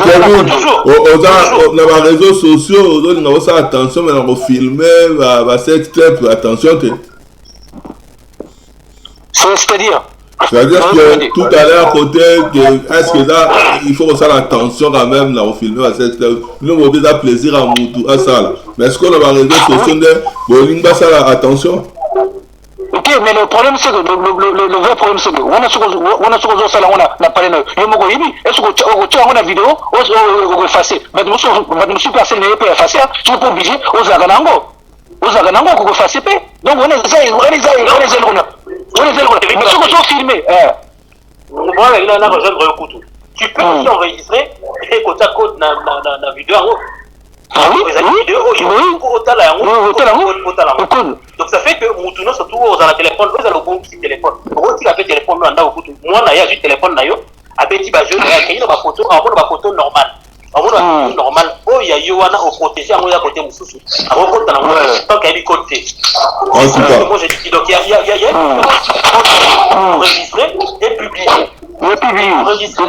ba réseaux sociaux, ozolinga osa attention, mais na filmer ba sex tape, attention te. C'est-à-dire C'est-à-dire que tout à l'heure, côté, est-ce que là, il faut faire attention quand même là, au film, à cette nous on veut faire plaisir à Moutou, à ça là. Mais est-ce qu'on a réseaux sociaux de Bolinga ça là, attention? Ok, mais le problème c'est que le vrai problème c'est que on a ce ça là, on a parlé de Yomogo Yibi, est-ce que tu as une vidéo, on effacer, mais nous suis personne n'est pas effacer, tu n'es pas obligé, on zaganango, on effacer, donc on est mais ce que tu as filmé, moi, il a rejoindre le couteau. Tu peux aussi enregistrer et côté à côté la vidéo en haut. Donc ça fait que Moutouno surtout dans le téléphone, vous avez le bon petit téléphone. Vous avez le téléphone là au couteau. Moi, il y a juste téléphone là yo. Avec petit bajeune, il y a une photo, une photo normale. On normal. Oh, il y a Yoana au protégé, à moi, à côté Moussou. À mon côté, tant qu'il y a du côté. Moi, j'ai dit, donc, il y a enregistré et publié. Enregistré,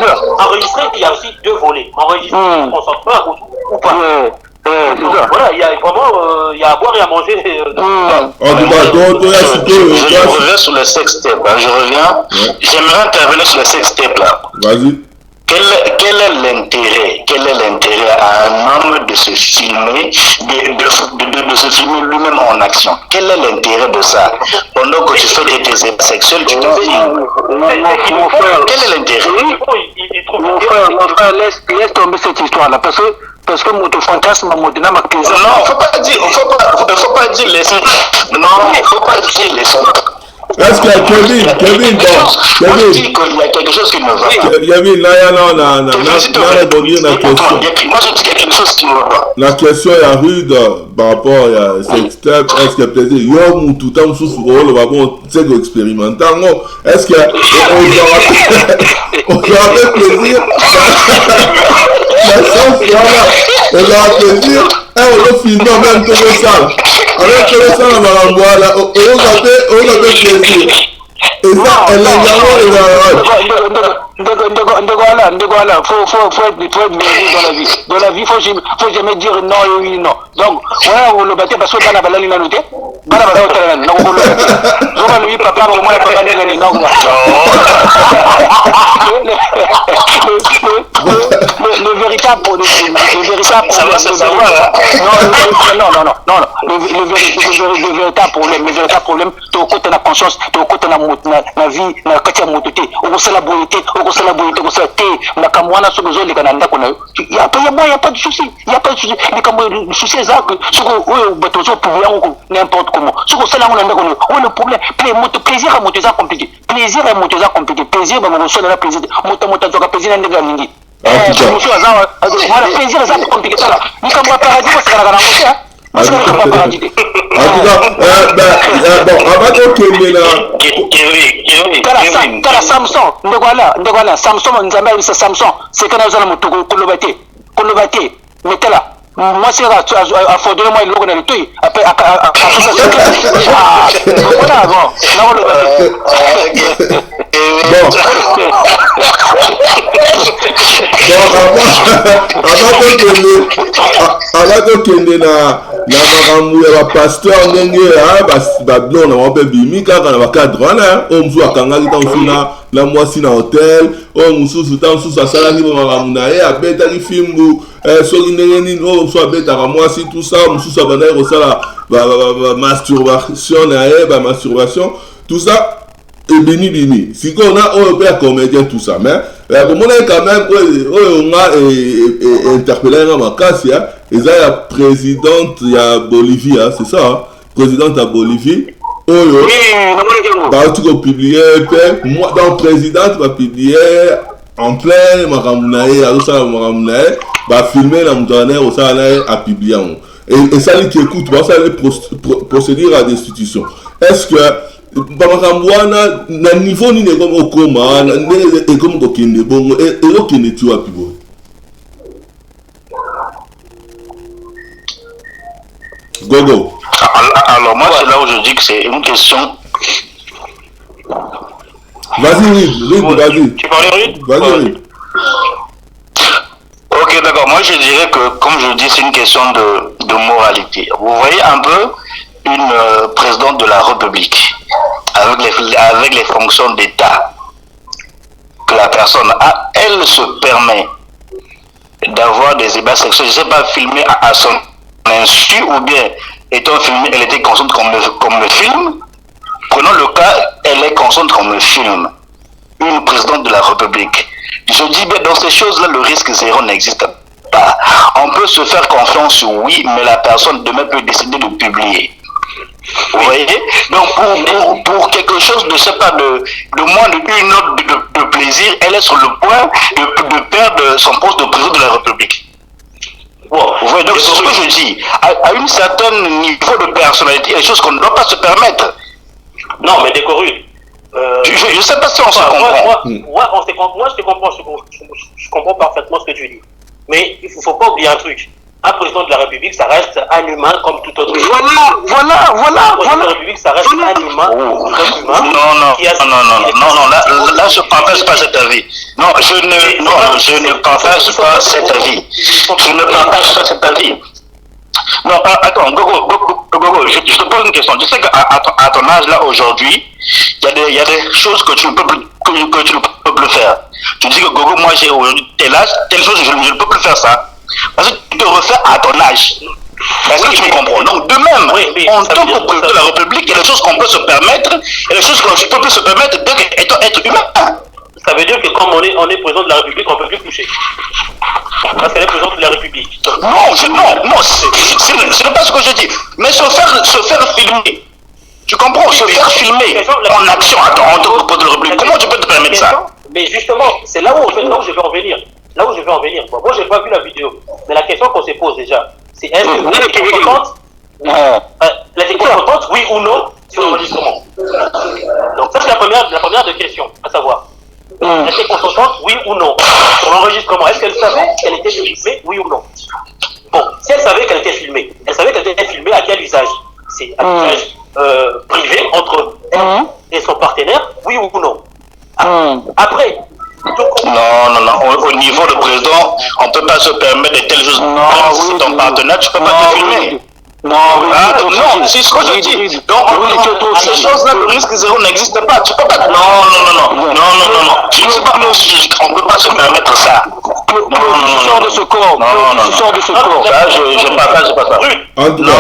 il y a aussi deux volets. Enregistré, on s'en fait ou pas. Voilà, il y a vraiment il y a à boire et à manger. Je reviens sur le sextape. Je reviens. J'aimerais intervenir sur le sextape là. Vas-y. Quel est l'intérêt à un homme de se filmer, de se filmer lui-même en action? Quel est l'intérêt de ça? Pendant que tu fais tes états sexuels, tu te filmes. Quel est l'intérêt? Mon frère, laisse tomber cette histoire-là, parce que mon fantasme, mon dynamique, non, faut pas dire les sons. Non, faut pas dire les sons. Est-ce que Kevin, il y a quelque chose qui me va. Kevin, là, répondu à la question. Moi, je dis qu'il y a quelque chose qui me va. La question est rude par rapport à sextape. Est-ce que plaisir, yo, tout le temps, sous le babon, c'est expérimental. Est-ce que on aura fait plaisir? On aura plaisir. On va filmer même tout le ça. Avec tout le ça, on va l'envoyer là. On va faire plaisir. Et ça, elle a Ndegwala, faut être dans la vie. Dans la vie, faut jamais dire non et oui, non. Donc, ouais, on le battait parce que dans la balade, il a noté. Dans la balade, il a noté. Donc, on le battait. Lui, papa, moi, la papa, il a non. Le véritable problème. Ça va se savoir. Non. Le véritable problème, tu as au côté de la conscience, tu as au côté de la vie, na kati ya mototé okosala boyete okosala te makambo wana soki ozoleka na ndako na yo il y a pas de souci likambo souci eza que soki oyo bato ozopublie yango n'importe comment soki osala yango na ndako na yo oyo le problème plaisir ya moto eza compliqué plaisir bamoko osalela plaisir moto azwaka plaisir na ndenge alingi plaisir eza compliqué tala likambo ya paradis osakalaka nango te en tout cas, bon, avant de Kala Samson, ndegwala, Samson, nzamba yisa Samson, c'est kana zala mutuko kolobate, mais tala, moi c'est à fondre moi le logo dans le toy, après voilà bon, avant tokende na makambo ya bapasteur ndenge bablon na bango mpe bimi kaka na bacadre wana oyo mosusu akangaki ntango mosusu na mwasi na hotel oyo mosusu ntango mosusu asalaki mpe makambo na ye abetaki fimbu soki ndenge nini oyo mosusu abetaka mwasi tout ça mosusu abandaki kosala masturbation na ye bamasturbation tout ça ebini sikoyo na oyo mpe ya comédien tout ça mais komonaki quand même oyo nga interpellaki nga makasi eza ya présidente ya Bolivie c'est ça présidente ya Bolivie oyo bauti kopiblie mpe donc présidente bapiblie en plein makambo na ye azosala makambo na ye bafilme na moto ana ye kosala na ye apiblie yango esaliki écoute basala procédure à destitution est-ce que bamakambo wana na niveau nini ekomi okoma ndenge ekomi kokende bongo ezokende ti wapi boye Gogo. Alors moi c'est là où je dis que c'est une question. Vas-y Ryd, vas-y. Tu parlais Ryd? Vas-y Ryd. Ok d'accord, moi je dirais que comme je dis c'est une question de moralité. Vous voyez un peu une présidente de la République avec les fonctions d'État que la personne a, elle se permet d'avoir des débats sexuels, je ne sais pas, filmer à son insu ou bien étant filmée, elle était consciente qu'on me filme. Prenons le cas, elle est consciente qu'on me filme. Une présidente de la République. Je dis bien, dans ces choses-là, le risque zéro n'existe pas. On peut se faire confiance, oui, mais la personne demain peut décider de publier. Vous voyez? Donc pour quelque chose de, je sais pas, de moins d'une note de plaisir, elle est sur le point de perdre son poste de président de la République. Bon, vous voyez, donc c'est ce que je dis. À un certain niveau de personnalité, il y a des choses qu'on ne doit pas se permettre. Non, mais décoré. Je ne sais pas si on se comprend. Moi, je te comprends. Je comprends parfaitement ce que tu dis. Mais il ne faut pas oublier un truc. Un président de la République, ça reste un humain comme tout autre. Voilà. Un président de la République, ça reste un humain comme tout humain. Non, là, je ne partage pas cet avis. Non, je ne partage pas cet avis. Je ne partage pas cet avis. Non, attends, Gogo, je te pose une question. Tu sais qu'à ton âge, là, aujourd'hui, il y a des choses que tu ne peux plus faire. Tu dis que Gogo, moi, j'ai aujourd'hui tel âge, telle chose, je ne peux plus faire ça. Parce que tu te refais à ton âge. Est-ce que tu me comprends? Donc, de même, en tant que président de la République, il y a des choses qu'on peut se permettre, et des choses qu'on ne peut plus se permettre étant être humain. Ça veut dire que comme on est président de la République, on ne peut plus coucher. Parce qu'elle est présidente de la République. Non, ce n'est pas ce que je dis. Mais se faire filmer. Tu comprends? Se faire filmer en action en tant que président de la République. Comment tu peux te permettre ça? Mais justement, c'est là où je vais en venir. Bon, moi, je n'ai pas vu la vidéo. Mais la question qu'on se pose déjà, c'est est-ce que vous êtes contente? La contente, oui ou non, sur l'enregistrement? Donc, ça, c'est la première des questions, à savoir. Elle était consentante, oui ou non, sur l'enregistrement? Est-ce qu'elle savait qu'elle était filmée, oui ou non? Bon, si elle savait qu'elle était filmée, à quel usage? C'est un usage privé entre elle et son partenaire, oui ou non? Après. Non. Au niveau du président, on ne peut pas se permettre de telles choses. Si ton partenaire, tu ne peux pas te filmer. Non, c'est ce que je dis. Donc, ces choses-là, le risque zéro n'existe pas. Tu peux pas. Non. Je ne sais pas, on ne peut pas se permettre ça. Tu sors de ce corps. Ça, je partage pas ça. En tout cas. Non.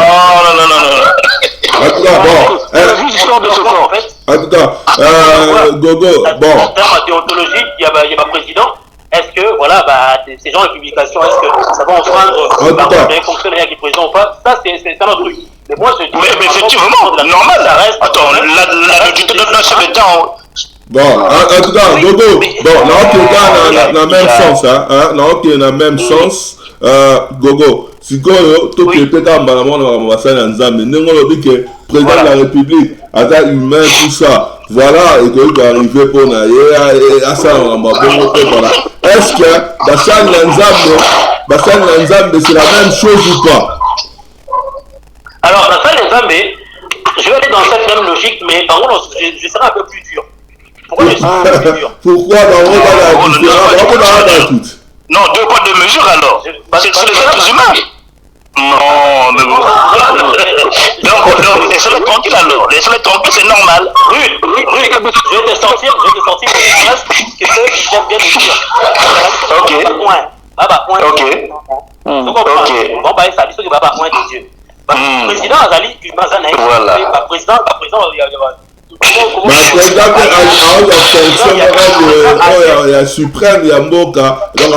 En tout cas, bon. Sors de ce corps. En tout cas, Gogo, bon. En termes de déontologie, il y a ma président. Est-ce que, voilà, ces gens de publication, est-ce que ça va enfreindre les fonctionnaires qui président ou pas? Ça, c'est un autre truc. Mais moi, je dis. Mais effectivement, normal. Ça reste. Attends, la nudité d'un chef d'État. Bon, en tout cas, Gogo, bon, dans le même sens, dans le même sens, Gogo, sikoyo, tout est pétard, madame, basala nzambe, ndenge lobi que président de la République, aza humain, tout ça, voilà, et que arriver pour naïe, à ça, on va voilà. Est-ce que basala nzambe, c'est la même chose ou pas? Alors, basala nzambe, je vais aller dans cette même logique, mais par contre, je serai un peu plus dur. Pourquoi je suis plus dur? Pourquoi Non, deux poids, deux mesures alors. C'est les êtres humains. Non, mais bon. Donc, laissez-le tranquille alors. Laissez-le tranquille, c'est normal. Rude, je vais te sortir une phrase que j'aime bien le dire. Ok. Baba point. Ok. Ok. Bon, bah, ça dit que Baba point de Dieu. Président Azali, voilà. Président, il y a suprême, il y a Moka, donc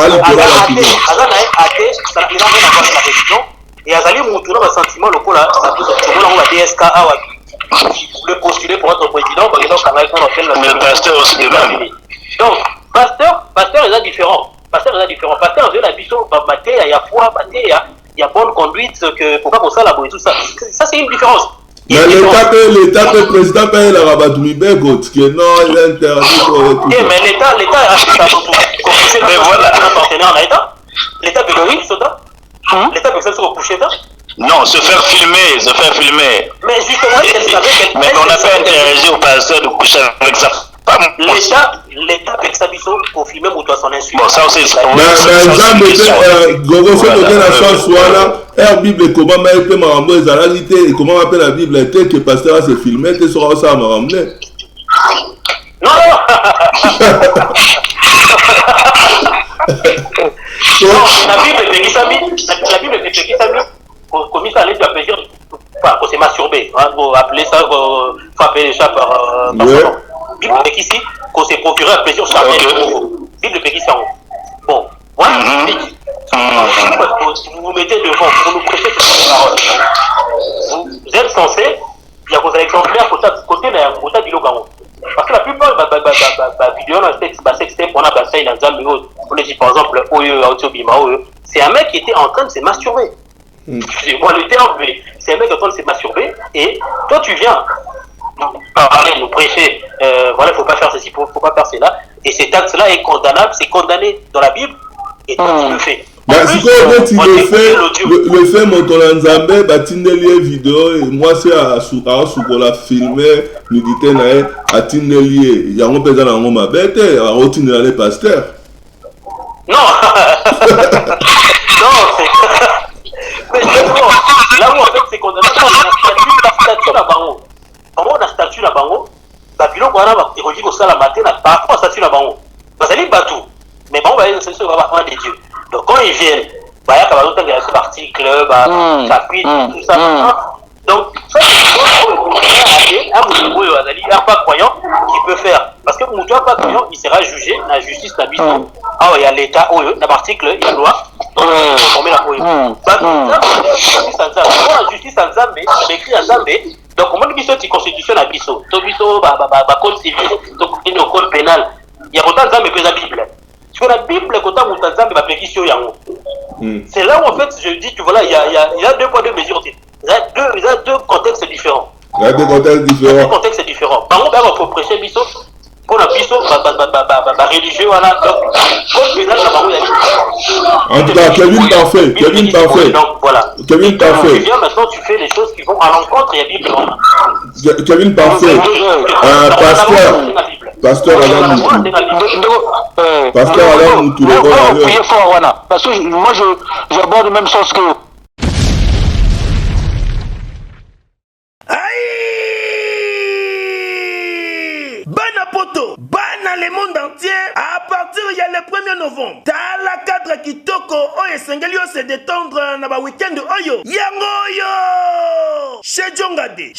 et Azali Moutouna va sentiment le coup là, la DSK le postuler pour être président, mais le pasteur aussi de même. Donc, pasteur est différent. Pasteur, je la biso, il y a foi, il y a bonne conduite, que faut pas qu'on ça et tout ça. Ça c'est une différence. Mais l'État que le président paye la Rabadoumi Begot, qui est non, il est interdit. Mais l'État a fait ça surtout. Mais voilà. Un partenaire en l'État. L'État peut gagner ça. L'État peut faire ça au coucher. Non, se faire filmer. Mais justement, elle savait qu'elle. Mais on n'a pas intéressé au pasteur de coucher avec sa femme. L'État peut s'abisso pour filmer ou toi son insulte. Bon, ça aussi, c'est Gogo, faut donner la chance, voilà. La Bible, comment m'a été marambo, et Zalagité, et comment m'appelle la Bible, était que le pasteur a se filmé, et sera ça à maramblé. Non! La Bible est qui s'amuse. Comme ça, allait faire plaisir. Enfin, pour se masturber. Pour appeler ça, faut appeler les chats par son nom. Bible est ici, qu'on s'est procuré un plaisir charnel. Bible est ici en haut. Bon, voilà, vous vous mettez devant, vous nous prêchez cette parole. Vous êtes censé, il y a vos exemplaires côté de l'Ogaron. Parce que la plupart des vidéos dans le sextape, on a passé dans un milieu, on dit par exemple, c'est un mec qui était en train de se masturber. Excusez-moi le terme, mais c'est un mec qui est en train de se masturber, et toi tu viens parler, nous prêcher, voilà, il ne faut pas faire ceci, il ne faut pas faire cela, et cet acte-là est condamnable, c'est condamné dans la Bible, et toi tu le fais. Le fait Motolanzambe, Batindeli vidéo, et moi c'est à Soukola filmé, nous dit à Tindeli, il y a un peu dans ma bête, à Rotinel les pasteurs. Non, non, c'est. Mais justement, là où en fait c'est condamné, la statue là-bas. Comment on a statue là-bas? Babylone, on a érogé au salam matin, parfois statue là-bas. Vous allez battre. Mais bon, c'est ce qu'on va prendre des dieux. Donc quand ils viennent, il y a quand même des articles, chapitres, tout ça. Donc, ça c'est un pas croyant qui peut faire. Parce que mon pas croyant, il sera jugé dans la justice de la mission. Ah, il y a l'État, dans l'article, il y a la loi. Donc, il faut former la cohérence. La justice en Zambé, c'est écrit en Zambé. Donc, comment nous disons que la constitution a biso, le code civil, le code pénal. Il y a autant de Zambé que la Bible. Sur la Bible, quand on a Zambé, c'est là où en fait je dis que voilà, il y a deux poids, deux mesures. Il y a deux contextes différents. Par contre, il faut prêcher biso. Pour la biso, religieux, voilà. Donc, code pénal, en tout cas, Kevin parfait. Donc, voilà. Kevin parfait. Tu viens maintenant, tu fais les choses qui vont à l'encontre, il y a Bible. Kevin parfait. Pasteur Adam Moutou. Priez fort, voilà. Parce que moi, j'aborde le même sens que. Banapoto, bana le monde entier, à partir il y a le 1er novembre. Tala cadre kitoko, oye sengeli yo se détendre na ba week-end oyo. Yango yo! Chez Jongade,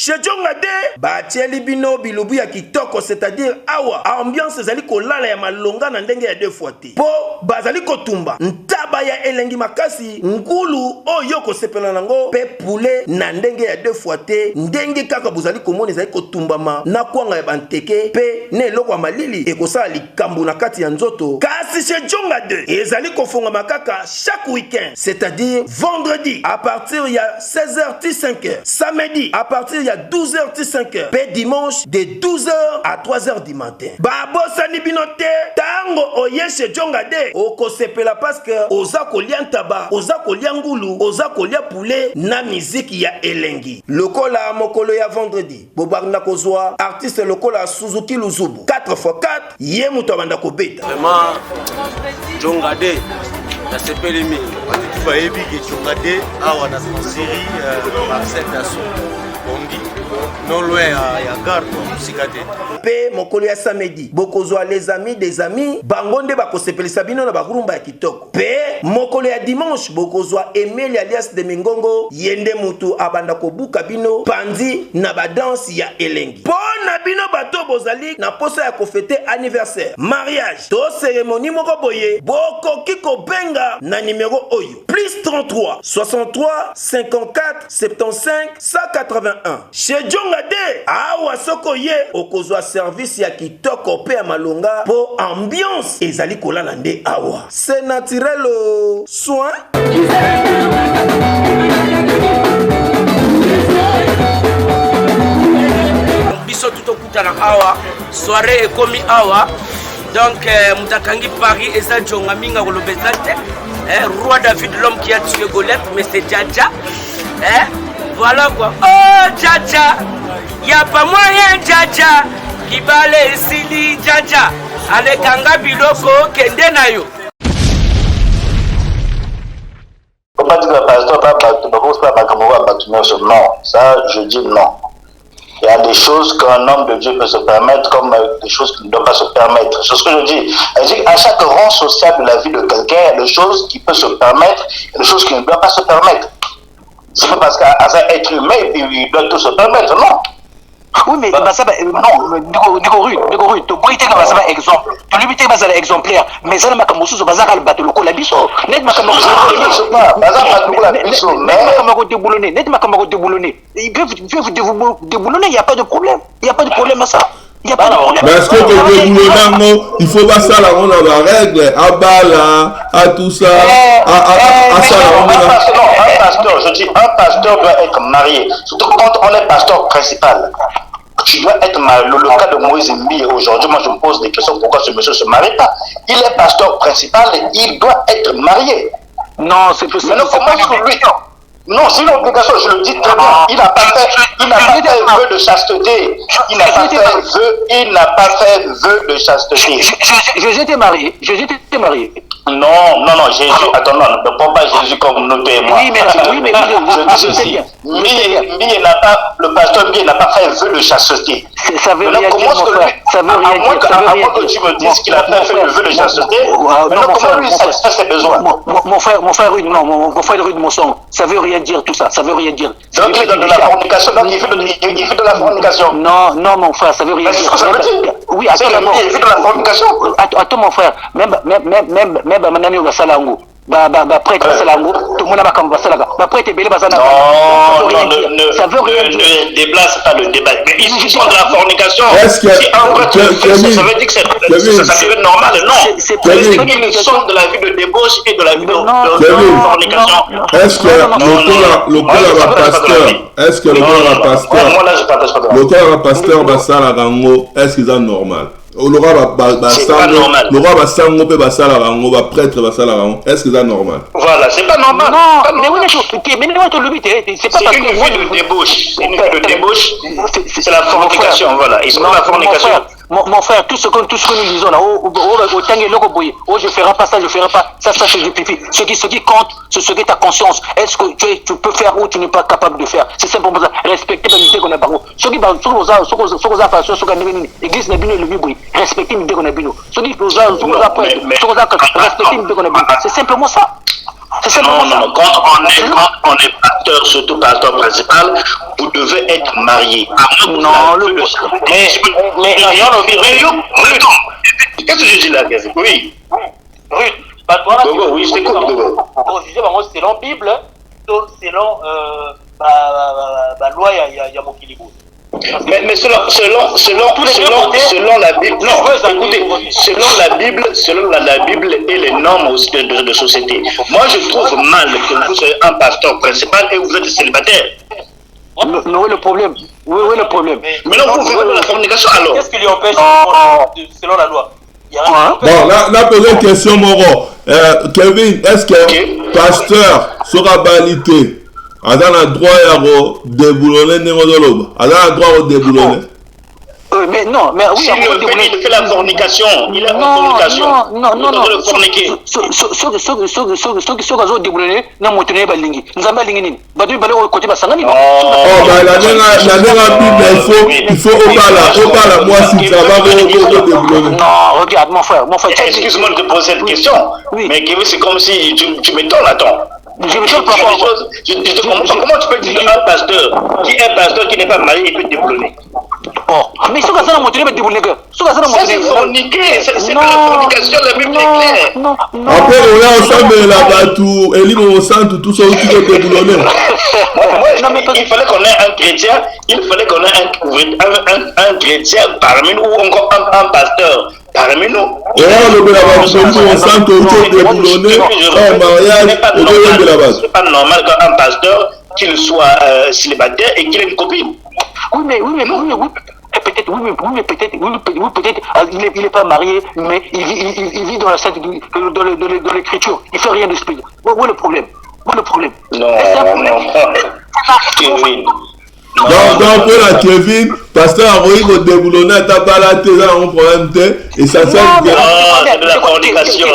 batie libino bilubu ya kitoko, c'est-à-dire awa, ambiance zali kolala ya malonga na ndenge ya deux fois te. Po, bazali kotumba, ntaba ya elengi makasi, ngulu oyo kosepela nango, pe poulet na ndenge ya deux fois te, ndenge kaka bozali komoni zali kotumbama, na kwanga ya banteke, pe ne eloko malili ekosala likambo na kati ya nzoto. Kasi chez Jongade, ezali kofonga makaka chaque week-end, c'est-à-dire vendredi à partir il y a 16h-5h, samedi à partir il y a 12h-5h, pe dimanche de 12h à 3h du matin. Babosa ni binote, tango oye chez Jongade, okosepela parce que oza kolia ntaba, oza kolia ngulu, oza kolia poulet na miziki ya elengi. Lokola mokolo ya vendredi, Bobarna kozwa artiste lokola Suzuki Luzubu 4x4 ye muto banda kobeta. Vraiment Jongade na sepeli mingi. Tu vas éviter Jongade awa na série Marcel Dasson. Bondi non loin ya garde musikate. Pe mokolo ya samedi bokozwa les amis des amis bangonde bakosepelisa bino na bakurumba ya kitoko. Pe mokolo ya dimanche bokozwa Emile alias de Mingongo yende mutu abanda kobuka bino pandi na badanse ya elengi. Pona bino bato bozali na posa ya kofete anniversaire, mariage to cérémonie moko boye bokoki kobenga na numéro oyo +33 63 54 75 181. Chez Jongade awa soko ye okozwa service ya kitoko pe ya malonga po ambiance ezali kolala nde awa. C'est naturel soin. Biso tuto kutana awa soirée ekomi awa donc mutakangi Paris eza Jonga minga kolobeza te roi David l'homme qui a tué Goliath mais c'est Djaja voilà quoi. Oh Djaja, y'a pas moyen Djaja, Kibale Sili Djaja, Alekanga Biloko Kende Nayo. Faut pas dire que le pasteur non, ça je dis non. Il y a des choses qu'un homme de Dieu peut se permettre comme des choses qu'il ne doit pas se permettre. C'est ce que je dis. Elle dit qu'à chaque rang social de la vie de quelqu'un, il y a des choses qu'il peut se permettre et des choses qu'il ne doit pas se permettre. C'est pas parce qu'à ça être humain, il doit tout se permettre, non. Oui, mais non, Nico, tu peux être un exemple. Tu lui es un exemplaire, mais ça n'a pas comme ça, bazar al bateau, le labisso. Net ma camarade déboulonné, net ma camarade déboulonné. Ils peuvent déboulonner, il n'y a pas de problème. Il n'y a pas de problème à ça. Il n'y a pas de problème. Mais est-ce que il faut pas ça, là, on a la règle, à Bala, à tout ça, à ça, un pasteur, je dis, un pasteur doit être marié. Surtout quand on est pasteur principal. Tu dois être marié. Le cas de Moïse Mbi aujourd'hui, moi je me pose des questions, pourquoi ce monsieur ne se marie pas? Il est pasteur principal et il doit être marié. Non, c'est plus ça. Mais non, comment sur lui? Non, c'est une obligation, je le dis très bien. Il n'a pas fait vœu de chasteté. Il n'a pas fait vœu de chasteté. Jésus était marié. Non, Jésus, attends, ne prends pas Jésus comme nous et moi. Oui, mais je dis ceci. Le pasteur Mbi n'a pas fait vœu de chasteté. Ça veut rien dire, mon frère. Ça veut rien dire. À moins que tu me dises qu'il a fait le vœu de chasteté, maintenant comment lui satisfait ses besoins? Mon frère Rude, non, mon frère Rude, mon sang, ça veut rien dire tout ça, ça veut rien dire. Donc il donne de la fornication, donc il fait de la fornication. Non, mon frère, ça veut rien dire. C'est ce que ça veut dire. Oui, attends, il fait de la fornication. Attends, mon frère, même Manami Wasalango. Prêtre Basalango, tout le monde a prêtre Bélé Basalango. Ça veut rien dire. Ne déplace pas le débat. Mais ils sont de la fornication. Est-ce que si un prêtre ça veut dire que ça devient normal? Non. C'est qu'ils sont de la vie de débauche et de la vie de fornication. Est-ce que le pasteur Basala Rango, est-ce qu'ils sont normal? Le roi Bassango peut basala rango, va prêtre basala rango. Est-ce que c'est normal? Voilà, c'est pas normal. Non, mais c'est pas une vie de débauche. C'est une vie de débauche. C'est la fornication, voilà. Ils sont dans la fornication. Mon frère, tout ce que nous disons là, je ne ferai pas ça, je ne ferai pas ça, c'est du pipi. Ce qui compte, c'est ce que ta conscience. Est-ce que tu peux faire ou tu n'es pas capable de faire? C'est simplement ça. Respecter l'idée qu'on a par ce qui va sur l'église n'a le vibri. Respecter l'idée qu'on a bino. C'est simplement ça. Non. Quand on est pasteur, surtout pasteur principal, vous devez être marié. Non, mais qu'est-ce que je dis là? Oui. Ruth, oui, je t'écoute. Selon Bible, selon la loi, il y a mon équilibre. Mais selon la Bible, non, écoutez, selon la Bible et les normes de société, moi je trouve mal que vous soyez un pasteur principal et vous êtes célibataire. Oui, le problème. Oui, le problème. Mais non, vous faites de la communication alors. Qu'est-ce qui lui empêche selon la loi? Bon, là, posé une question, Moro. Kevin, est-ce que pasteur sera balité? A dans le droit à déboulonner, a dans le droit à déboulonner. Mais non, mais oui, il fait la fornication. Il a la fornication. Non. Ceux qui ont déboulonné, non, mon tenue balingi. Nous avons balingi. Badu balé au côté basangani. Oh, bah, il faut au bas moi, si ça va, déboulonner. Non, regarde, mon frère. Excuse-moi de te poser cette question. Mais Kevin, c'est comme si tu m'étonnes, attends. Je me donne pas comment tu peux dire qu'un pasteur qui n'est pas marié, il peut déboulonner? Oh, mais ce que ça n'a montré, mais déboulonner. Ça, c'est forniquer. C'est la fornication, la Bible est claire. Non. Après, on a ensemble là-bas tout, et libre au centre, tout ça, qui peut déboulonner. Il fallait qu'on ait un chrétien, un chrétien parmi nous, ou encore un pasteur parmi nous. Et là, on a centre, tout déboulonner, en mariage, c'est pas normal qu'un pasteur, qu'il soit célibataire et qu'il ait une copine. Oui, peut-être, il n'est pas marié, mais il vit dans la sainte, dans l'écriture. Il ne fait rien de spécial. Où est le problème? Non. Kevin. Donc, pour la Kevin, pasteur a envoyé au déboulonner, t'as pas la tête, là, un problème, et ça sert de la fornication.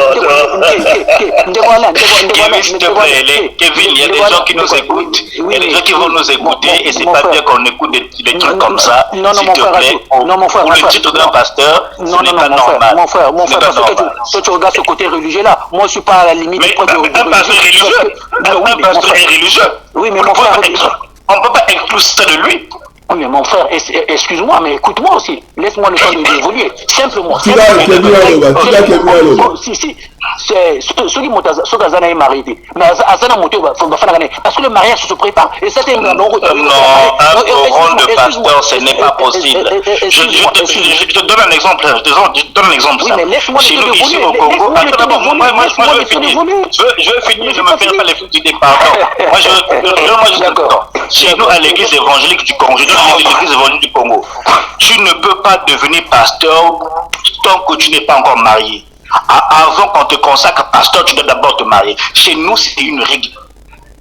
Kevin, il y a des gens qui nous écoutent. Il y a des gens qui vont nous écouter, et c'est pas bien qu'on écoute des trucs comme ça. S'il te plaît, pour le titre d'un pasteur, ce n'est pas normal. Mon frère, toi tu regardes ce côté religieux là. Moi je suis pas à la limite. Mais un pasteur est religieux. Oui, mais mon frère. On ne peut pas exclure ça de lui. Oui, mais mon frère, excuse-moi, mais écoute-moi aussi. Laisse-moi le temps d'évoluer. Simplement. Si, c'est ceux qui montent à Zana est marié. Mais à Zana monté, parce que le mariage se prépare. Et ça, non, un couronne de pasteur, ce n'est pas possible. Je te donne un exemple. Oui, mais laisse-moi chez nous, ici au Congo. Je veux finir, je ne me fais pas les fous du départ. Moi, je chez nous, à l'église évangélique du Congo, l'église évangélique du Congo, tu ne peux pas devenir pasteur tant que tu n'es pas encore marié. Avant qu'on te consacre pasteur, tu dois d'abord te marier. Chez nous, c'est une règle.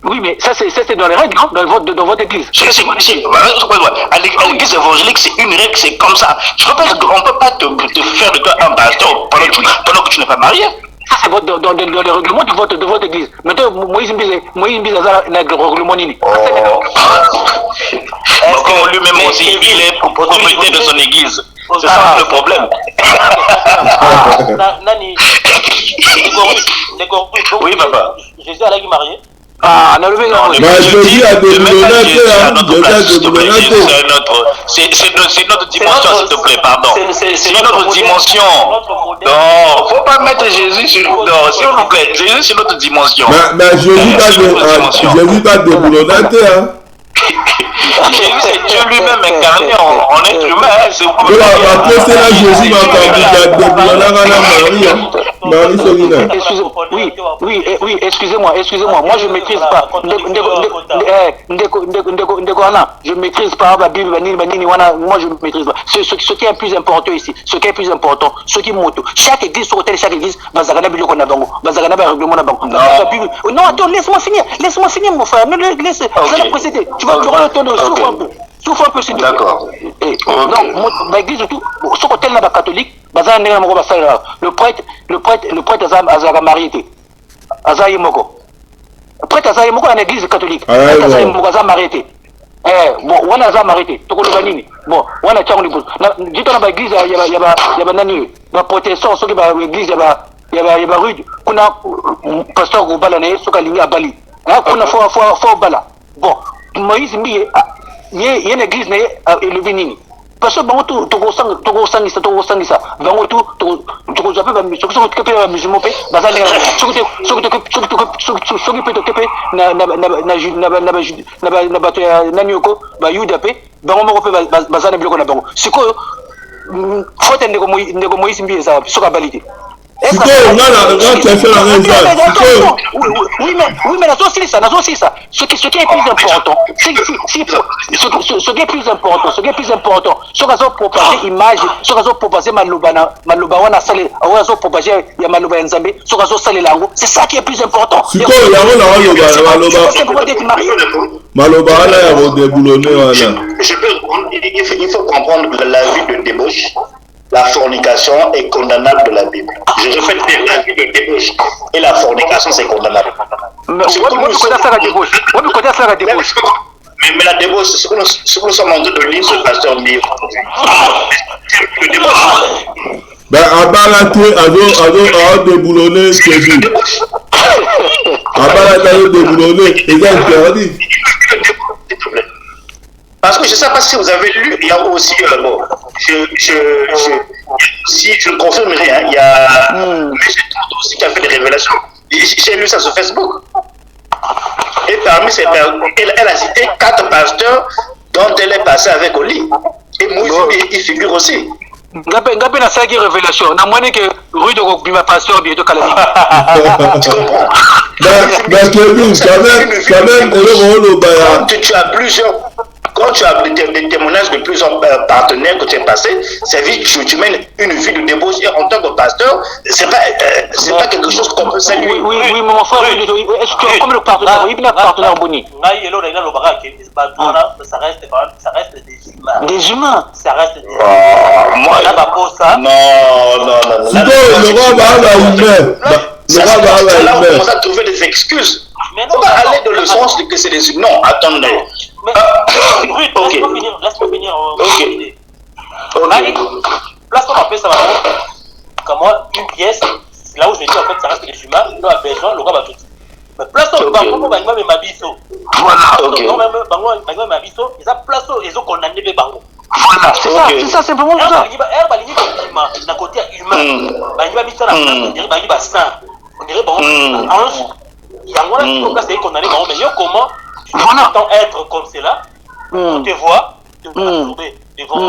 Oui, mais ça c'est dans les règles, hein, dans votre église. À l'église évangélique, c'est une règle, c'est comme ça. Je rappelle qu'on ne peut pas te faire de toi un pasteur pendant que tu n'es pas marié. Ça, c'est dans les règlements de votre église. Maintenant, Moïse Mbiza, le règlement Nini. Encore lui-même aussi, il est propriétaire de son église. C'est ça le problème. Nani, oui, papa. Jésus a été marié. Ah, non, mais je dis à des c'est notre dimension, s'il te plaît, pardon. C'est notre dimension. Non, faut pas mettre Jésus sur nous. Non, s'il vous plaît, Jésus, c'est notre dimension. Mais Jésus pas déboulonnaté, hein. Jésus, c'est Dieu lui-même incarné en être humain. C'est là, Jésus Oui, excusez-moi. Moi, je ne maîtrise pas. Je ne maîtrise pas la Bible. Moi, je ne maîtrise pas. Ce qui est le plus important ici, ce qui monte. Chaque église, sur chaque église, va zagana biloko na bango, va zagana ba règlement na bango. Non, attends, laisse-moi finir, mon frère. Ne laisse, ça va précéder. Tu vas le temps de souffre un peu, s'il te plaît. D'accord. Donc, l'église tout, ce côté là, catholique, le prêtre Azara marié. Azaï Moko. Le prêtre Azaï Moko en église catholique. Azaï Moko Azara marié. Bon, on a marié. Bon, on a tchangé. Dis-toi dans l'église, il y a nani, la protection, ceux qui dans l'église, il y a rude. On a pasteur Goubalane, ceux qui ligne à Bali. On a fort bala. Bon, Moïse Mbiye, il y a une église le Bénin. Parce que bon, tout ça, bon, tout ça, peu musulman, Oui, mais ce qui est plus important, ce qui est plus important, ce que vous propager image, ce que vous propager maloba wana sale, vous propager ya maloba nzambe, ce que vous sale lango, c'est ça qui est plus important. Il faut comprendre la vie de débauche. La fornication est condamnable de la Bible. Je répète, la vie de débauche et la fornication, c'est condamnable. Mais la débauche, ce que nous sommes en train de lire, ce pasteur dit. Le débauche. Ben, déboulonner Jésus. Déboulonner, il est interdit. Parce que je ne sais pas si vous avez lu, il y a aussi, si je ne confirme rien, il y a aussi qui a fait des révélations. J'ai lu ça sur Facebook. Et parmi ces personnes, elle a cité 4 pasteurs dont elle est passée avec Oli. Et Moïse, il figure aussi. Ngape na saki révélation. Na mwani que rue de Gokbima pasteur bientôt Kalami. Tu comprends? Quand tu as des témoignages de plusieurs partenaires que tu es passé, c'est vite tu mènes une vie de débauche et en tant que pasteur, c'est pas quelque chose qu'on peut saluer. Oui, mon frère, est-ce que tu as comme le partenaire? Oui, bien partenaire Boni. Ça reste des humains. Des humains. Ça reste des humains. Moi, Non. Le roi va là, on commence à trouver des excuses. On va aller dans le sens que c'est des humains. Non, attendez. Laisse-moi finir. Place-toi un peu, ça va. Comme moi, une pièce, là où je dis en fait, ça reste des humains, nous avons besoin, le roi va tout. Mais place-toi, bango, bango, mais ma biso. Voilà, ok. Bango, ma biso, ils ont placé, ils ont condamné les bango. Voilà, c'est ça, simplement ça. D'un côté humain, on dirait ange. Il y a un moment qui est condamné, mais comment tu peux être comme cela, on te voit, tu vas tomber devant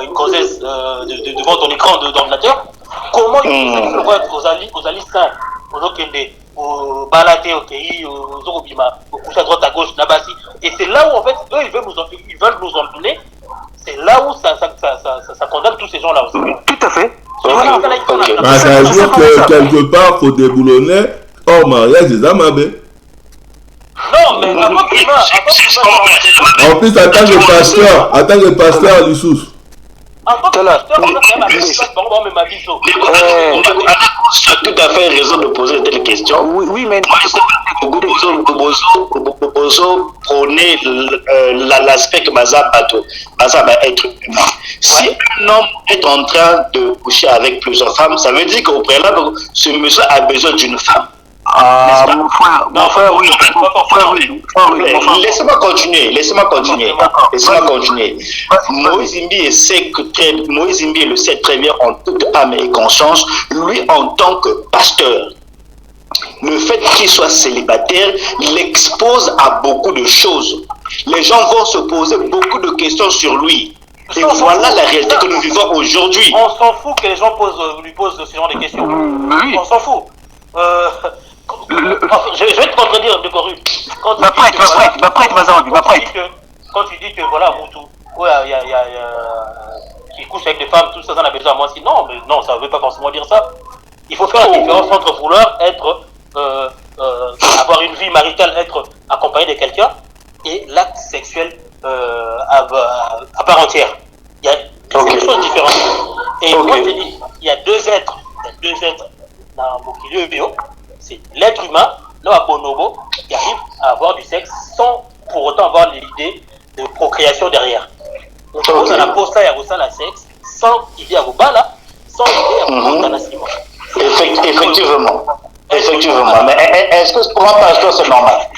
une causeuse, devant ton écran d'ordinateur. Comment ils le voient aux alliés saints, aux okende, aux balatés, au pays, aux orobima, aux couches à droite à gauche, là-bas. Et c'est là où en fait, eux, ils veulent nous emmener. C'est là où ça condamne tous ces gens-là aussi. Tout à fait. Ça veut dire que quelque part, il faut déboulonner hors mariage des amabés. Non, mais en plus, en tant que pasteur, Lissous. En tant que pasteur, tu as tout à fait raison de poser telle question. Oui, mais Bozo prônait l'aspect que Maza va être humain. Si un homme est en train de coucher avec plusieurs femmes, ça veut dire qu'au préalable, ce monsieur a besoin d'une femme. Mon frère, oui. Laissez-moi continuer. Moïse Imbi le sait très bien en toute âme et conscience, lui en tant que pasteur. Le fait qu'il soit célibataire l'expose à beaucoup de choses. Les gens vont se poser beaucoup de questions sur lui. Et voilà la réalité que nous vivons aujourd'hui. On s'en fout que les gens lui posent ce genre de questions. On s'en fout. Je vais te contredire, de Coru. Quand tu dis que voilà, Moutou, qui couche avec des femmes, tout ça, ça en a besoin. Moi, si non, mais non, ça ne veut pas forcément dire ça. Il faut faire la différence entre vouloir être, avoir une vie maritale, être accompagné de quelqu'un, et l'acte sexuel à part entière. C'est deux choses différentes. Et moi, je te dis, il y a deux êtres dans mon milieu bio. C'est l'être humain, là, bonobo, qui arrive à avoir du sexe sans pour autant avoir l'idée de procréation derrière. On pose à la posta et à la sexe sans idée à Gobala, sans idée à Gobala. Effectivement. Mais est-ce que pour un pasteur c'est normal?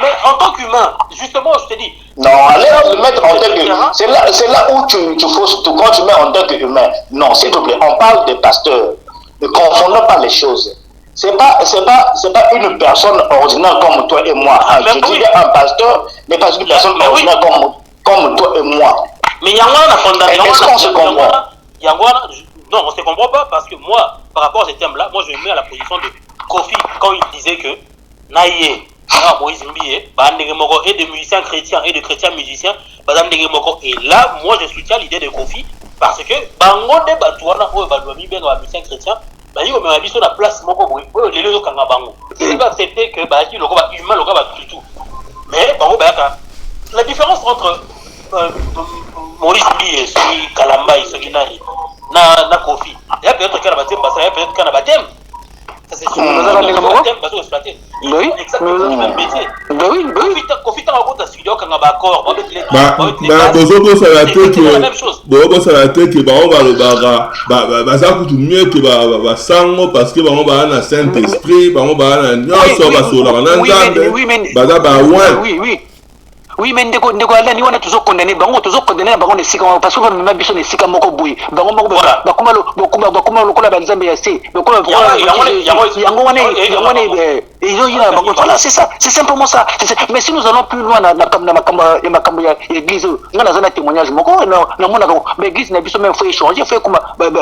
Mais en tant qu'humain, justement, je te dis. Non, allez le mettre en tant qu'humain. C'est là où tu fausses tout quand tu mets en tant qu'humain. Non, s'il te plaît, on parle des pasteurs. Ne confondons pas les choses. C'est pas une personne ordinaire comme toi et moi. Je dirais un pasteur, mais pas une personne ordinaire comme toi et moi. Mais Yangwana a condamné. Est-ce qu'on se comprend? Non, on ne se comprend pas parce que moi, par rapport à ce thème-là, moi je me mets à la position de Kofi quand il disait que Naïe, Moïse Mbiye, et de musiciens chrétiens et de chrétiens musiciens, et là, moi je soutiens l'idée de Kofi parce que Bango de Batouana, musiciens chrétiens, il y a la place, il va accepter que humain, tout. Mais la différence entre Maurice Mbiye et Kalamba et Soginari, na Kofi, il y a peut-être qu'il y a peut-être qu'il y a baptême. Ça c'est sûr. Oui. Kofi tant que studio quand on va accord. ça que on ça coûte mieux que sango parce que on va na Saint-Esprit, on va na nyonso ba sola na nzambe. Oui, mais ndeko ala ni wana toujours condamné bango ne sika parce que même biso ne sika moko boui bango moko ba kuma lokola ba nzambe ya se lokola yango wana ils ont yina bango voilà c'est ça c'est simplement ça mais si nous allons plus loin na makambo ya église ngana zana témoignage moko na mona ko mais église na biso même faut échanger faut comme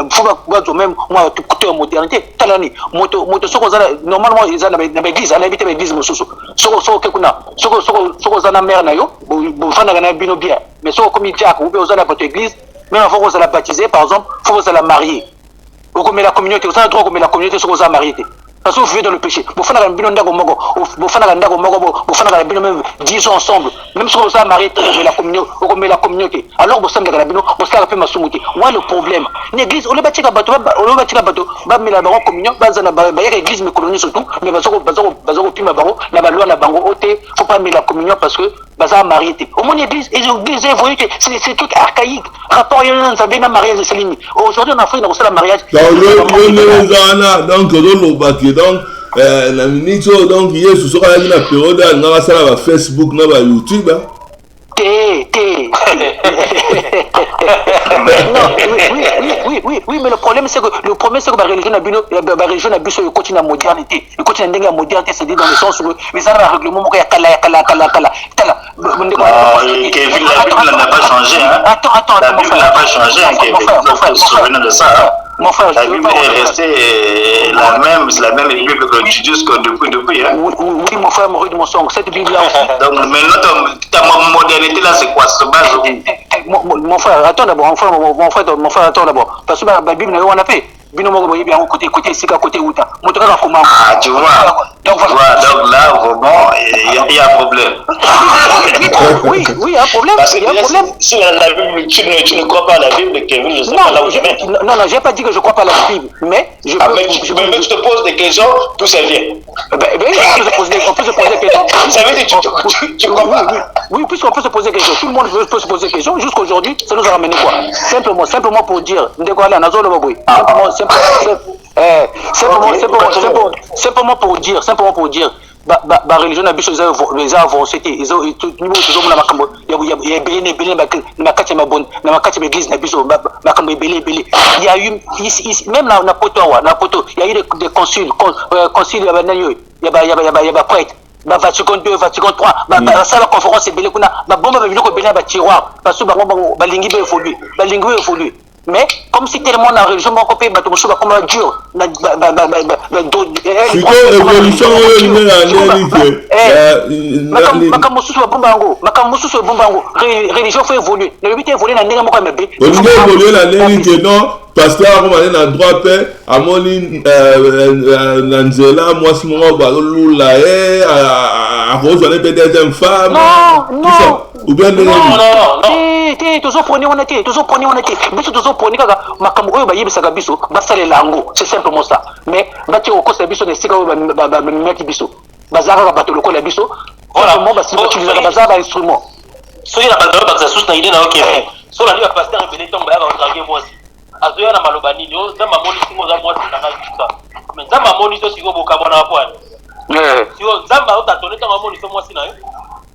faut même moi côté modernité talani moto soko zana normalement ils ana na église ana habiter église mosusu soko kekuna soko zana mère na yo bofana kana bino bien mais soko comme Jack ou bien aux ala votre église même avant vous allez baptiser par exemple faut vous allez marier ou comme la communauté vous avez droit comme la communauté soko za marier parce que vous vivez dans le péché bofana kana bino ndako moko bofana bino même 10 ans ensemble même si vous allez marier comme la communauté alors vous savez kana bino vous savez pas masumuti moi le problème l'église on le bâtir bateau ba mila bango communion bazana ba église mais colonie surtout mais bazoko pima bango na ba loi na bango oté faut pas mettre la communion parce que baza marié au mon église évolue c'est truc archaïque rapport yon ça na mariage c'est limite aujourd'hui en Afrique on a le mariage donc donc la minute donc Yesu sera là na période na ça na Facebook na YouTube oui, mais le problème c'est que la religion a besoin de continuer la modernité. Il continue la modernité, c'est-à-dire dans le sens où les armes à règlement, il y a kala. Kevin, la Bible n'a pas changé. Attends. La Bible n'a pas changé, Kevin. Il faut se souvenir de ça. Mon frère, la Bible est restée la même Bible que tu dis depuis. Oui, mon frère, Maurice de mon sang, cette Bible-là aussi. Donc, maintenant, ta modernité là, c'est quoi? Ça se base où? Mon frère, attends d'abord, mon frère, attends d'abord. Parce que la Bible, on a fait. Bino mo boye bien côté sika côté uta motoka ka comment tu vois donc là vraiment il y a un problème. Oui, il y a un problème. Si la Bible tu ne crois pas à la Bible, Kevin, je sais pas là où je vais. Non, j'ai pas dit que je crois pas à la Bible, mais je te pose des questions, tout ça vient. On peut se poser des questions. Ça veut dire que tu crois pas. Oui, puisqu'on peut se poser des questions. Tout le monde peut se poser des questions. Jusqu'aujourd'hui, ça nous a ramené quoi? Simplement pour dire, simplement pour dire la religion a besoin les avancées ils ont niveau toujours na makambo ya belé na makati mabon na makati l'église na biso makambo belé il y a eu même na poto il y a eu des conciles ya banani ya ba prêtre ba Vatican 2 Vatican 3 ba ça la conférence belé kuna ba bomba ba biloko belé ba tiroir parce que ba lingi be évolue. Mais comme si tellement la religion m'a copié, bah tout le monde comme dur. Évolution religion faut évoluer. Le but évoluer dans n'importe quel pays. On évoluer la ligne non. Pasteur, on a un droit paix. À mon Nanzela, moi si mon ba lula à rose on est peut-être une femme. Non. Ou bien non. Toujours prôner honnêteté. Biso toujours prôner kaka makambo oyo ba yebisaka biso basalela yango. C'est simplement ça. Mais bati okosa biso ne sika ba meti biso. Bazaka bato lokola biso. Voilà, moi ba si utiliser bazaka instrument. Soki na bazaka ba sous na idée na OK. So la lui pasteur belé tomba ya otrage moi aussi. Azoya na malobani yo zamba moni singo za moi na ngaka. Mais zamba moni so siko bokabona apwana. Sio zamba otatone tanga moni so moi sina yo.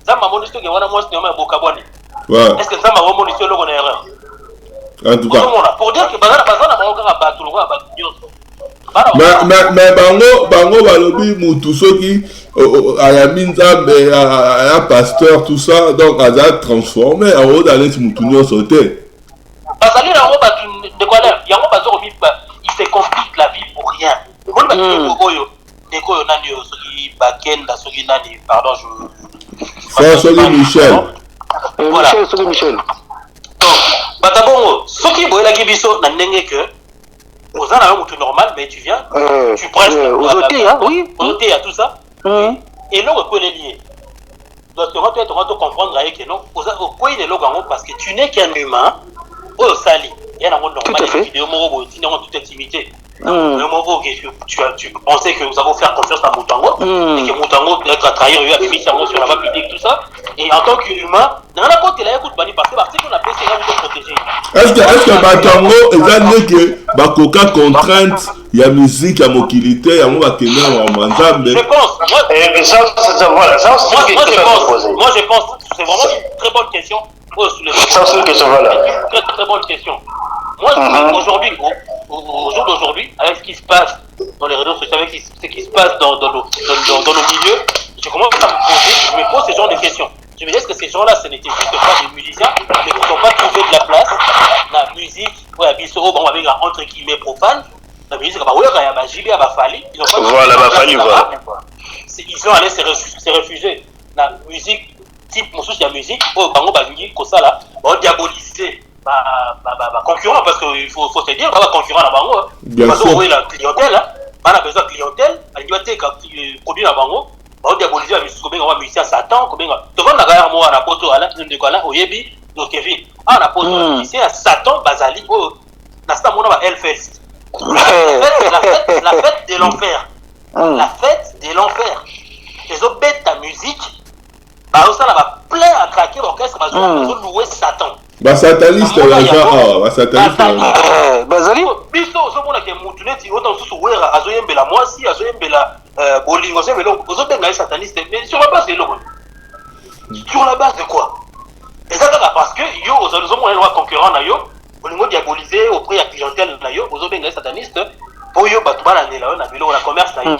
Zamba moni so ke wana moi sina ma bokabona. Est-ce que zamba wo moni so loko na erreur? En tout cas. Pour dire que bazana bango ka bato loko ba nyonso. Mais bango balobi mutu soki ayami nzambe ya pasteur tout ça donc aza transformé en haut d'aller mutu nyonso te. Bazali na ngo batu de quoi là yango bazo il se complique la vie pour rien. Pardon, François Michel. Voilà. Michel. Donc, Batabongo, ce qui est la Gibiso, n'a n'est que, aux ans, tout normal, mais tu viens, tu prêches aux hôtels, oui. Aux hôtels, à tout ça. Et là, on peut les lier. Donc, tu dois comprendre que non, pourquoi il est là, parce que tu n'es qu'un humain, au sali. Il y a un monde normal, des vidéos, tu n'as toute intimité. Tu pensais que nous allons faire confiance à Moutango, et que Moutango peut être trahi, il a mis sur la map publique, tout ça. Et en tant qu'humain, dans la côte, il a écouté parce que l'article qu'on appelle c'est là où protéger. Est-ce que Batango est que Bakoka contrainte, il y a musique, il y a mobilité, il y a mon bakena en manzambe. Je pense. Moi, je pense. C'est vraiment une très bonne question. Ça, c'est une question, voilà. Très, très bonne question. Moi, aujourd'hui, au jour d'aujourd'hui, avec ce qui se passe dans les réseaux sociaux, avec ce qui se passe dans nos milieux, je commence à me pose ce genre de questions. Je me dis, est-ce que ces gens-là, ce n'étaient juste pas des musiciens, mais qui n'ont pas trouvé de la place dans la musique, ouais, Bissoro, bon, avec un entre guillemets profane, la musique, il y a Jibé, il y a Fali, ils n'ont pas trouvé voilà, de la place voilà. Ils sont allés se réfugier. La musique, type, mon souci, la musique, oh, Bango, Bagui, Kosa, là, on diaboliser. Concurrent, parce qu'il faut se dire, on va concurrent à Bango. Parce que la clientèle, on a besoin de clientèle, on doit être produit à Bango, on diabolise la musique, on va musicien Satan, tu vois, on a gagné moi à la poto, à la Oyebi, donc Kevin, à la poto, musicien Satan, Bazali, oh, Nasta Mona, Hellfest. La fête de l'enfer. La fête de l'enfer. Les autres bêtes ta musique, ça va plein à craquer l'orchestre, parce que louer Satan. Sataniste là, sataniste là. Bazali biso ozomona ke mutu neti ota mosusu wera azoyembela mwasi azoyembela bolingo azoyembela ozobenga ye sataniste, mais sur la base de eloko, sur la base de quoi? Eza kaka parce que yo ozomona eloko concurrent na yo olingo diaboliser auprès ya clientèle na yo ozobenga ye sataniste po yo bato balandela yo na biloko na commerce na yo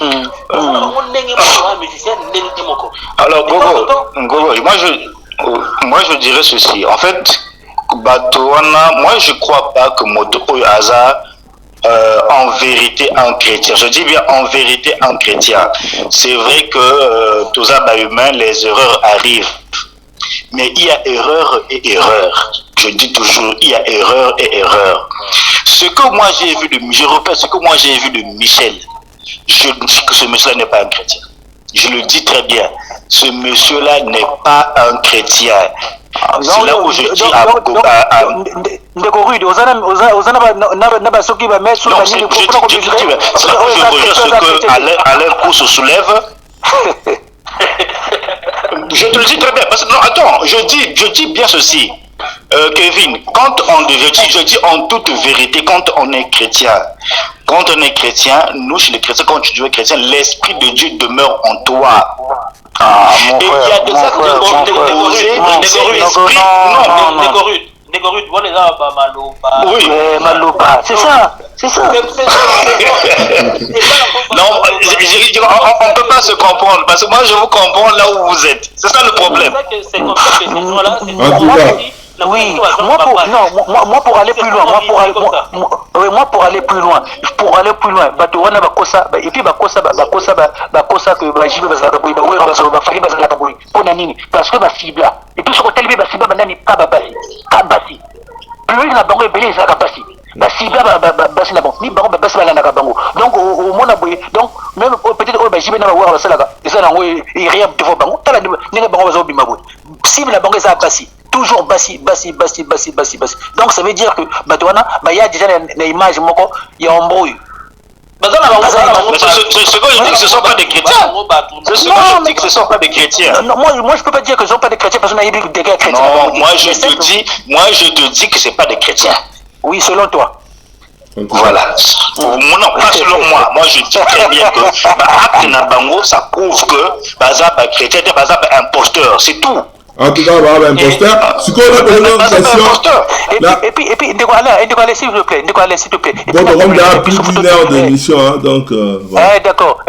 ozona bango ndenge moko ya musicien ndenge moko. Alors Gogo, moi je dirais ceci, en fait Batouana, moi je crois pas que Moto Haza en vérité un chrétien. Je dis bien en vérité un chrétien. C'est vrai que tous les humains, les erreurs arrivent. Mais il y a erreur et erreur. Je dis toujours, il y a erreur et erreur. Ce que moi j'ai vu de, je répète, ce que moi j'ai vu de Michel, je dis que ce monsieur-là n'est pas un chrétien. Je le dis très bien. Ce monsieur-là n'est pas un chrétien. C'est là où je dis à Alain Cousse soulève. Je te le dis très bien. Parce que, non, attends, je dis bien ceci. Kevin, quand je dis en toute vérité, quand on est chrétien, nous chez les chrétiens, quand tu es chrétien, l'esprit de Dieu demeure en toi. Et il y a de ça oui, Maloba, c'est ça. Non, on ne peut pas se comprendre, parce que moi je vous comprends là où vous êtes. C'est ça le problème. Oui, moi pour aller plus loin, moi pour aller plus loin, Batouana bakosa et puis bakosa que bajibe bazakaboui, bafali bazakaboui. Pour nani? Parce que ba cible et puis sur le télé ba cible banani kabasi. Plus na bango belé ça kabasi. Ba cible basi na bon, ni bango basi bala na bango. Donc au mona boy, donc même peut-être au bajibe na ba wara basala et ça na ngoy rien devant bango. Tala ni bango bazo bima boy. Cible na bango ça bassi. Toujours bassi. Donc ça veut dire que Batouana, il y a déjà une image, il y a un bruit. Ce que je dis que ce ne sont pas des chrétiens. Ce que je dis que ce ne sont pas des chrétiens. Non, moi je ne peux pas dire que ce ne sont pas des chrétiens parce qu'on a des chrétiens. Non, moi je te dis que ce n'est pas des chrétiens. Oui, selon toi. Voilà. Non, pas selon moi. Moi je dis très bien que acte Nabango, ça prouve que Bazab est chrétien, Bazab est imposteur. C'est tout. En tout cas, on va avoir un imposteur. Ce qu'on a posé une question. Et puis, s'il vous plaît. Bon, on a plus d'une heure d'émission, hein, donc. Voilà. D'accord.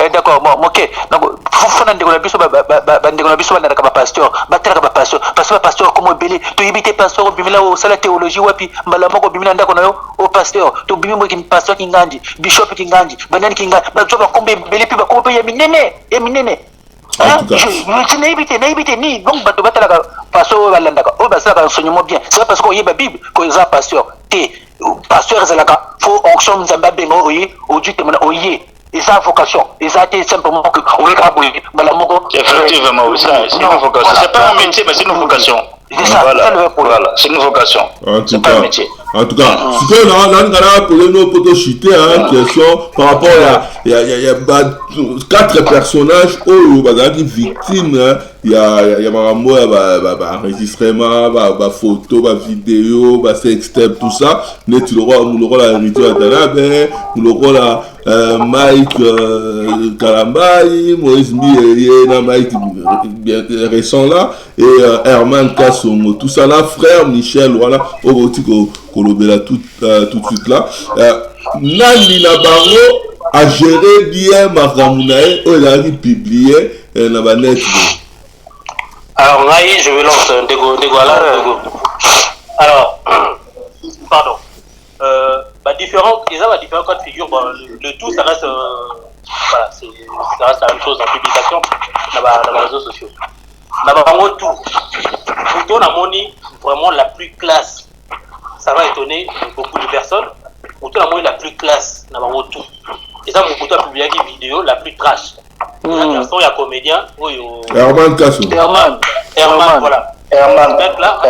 Bon, ok. Donc, faut pasteur comme belé. Tu imites pasteur bimila au sala théologie wapi. Malamo ko bimila ndako na yo au pasteur. Tu bimimo ki pasteur kinganji, bishop kinganji, banani kinganji. Ba joba kombe belé puis ba kombe ya minene. Naïbité ni donc bato batala pasteur balandaka o basala enseignement bien c'est pas parce qu'on y ba bible que ça pasteur pasteur zalaka faut onction nzamba bengo oyi oju te mona oyi et ça vocation et ça c'est simplement que on est capable bala moko effectivement c'est une vocation c'est pas un métier mais c'est une vocation. C'est ça, voilà, c'est une vocation. C'est pas un métier. En tout cas, ce que nous avons posé nos potos chuter une question par rapport à 4 personnages qui victimes. Il y a enregistrement, photo, vidéo, sextape, tout ça. Mais tu l'auras la héritier à Tanabe, tu l'auras Mike Kalambaï, Moïse Miye, Mike récent là, et Herman Kassomo. Tout ça là, frère Michel, voilà, au Rotiko. Kolobela tout de suite là. Nani Nabaro a géré bien Maramunae, il a publié dans la net. Alors, je vais lancer un dégo. Alors, pardon. Différents cas de figure. Le tout, ça reste, voilà, ça reste la même chose en publication dans les réseaux sociaux. Nabarango tout. Plutôt, on a moni vraiment la plus classe. Ça va étonner beaucoup de personnes. Pourtant, la moyenne la plus classe, n'a pas tout. Et ça, mon couteau a publié une vidéo la plus trash. Il y a comédien. Herman Kassou. Herman, voilà. Herman. Là,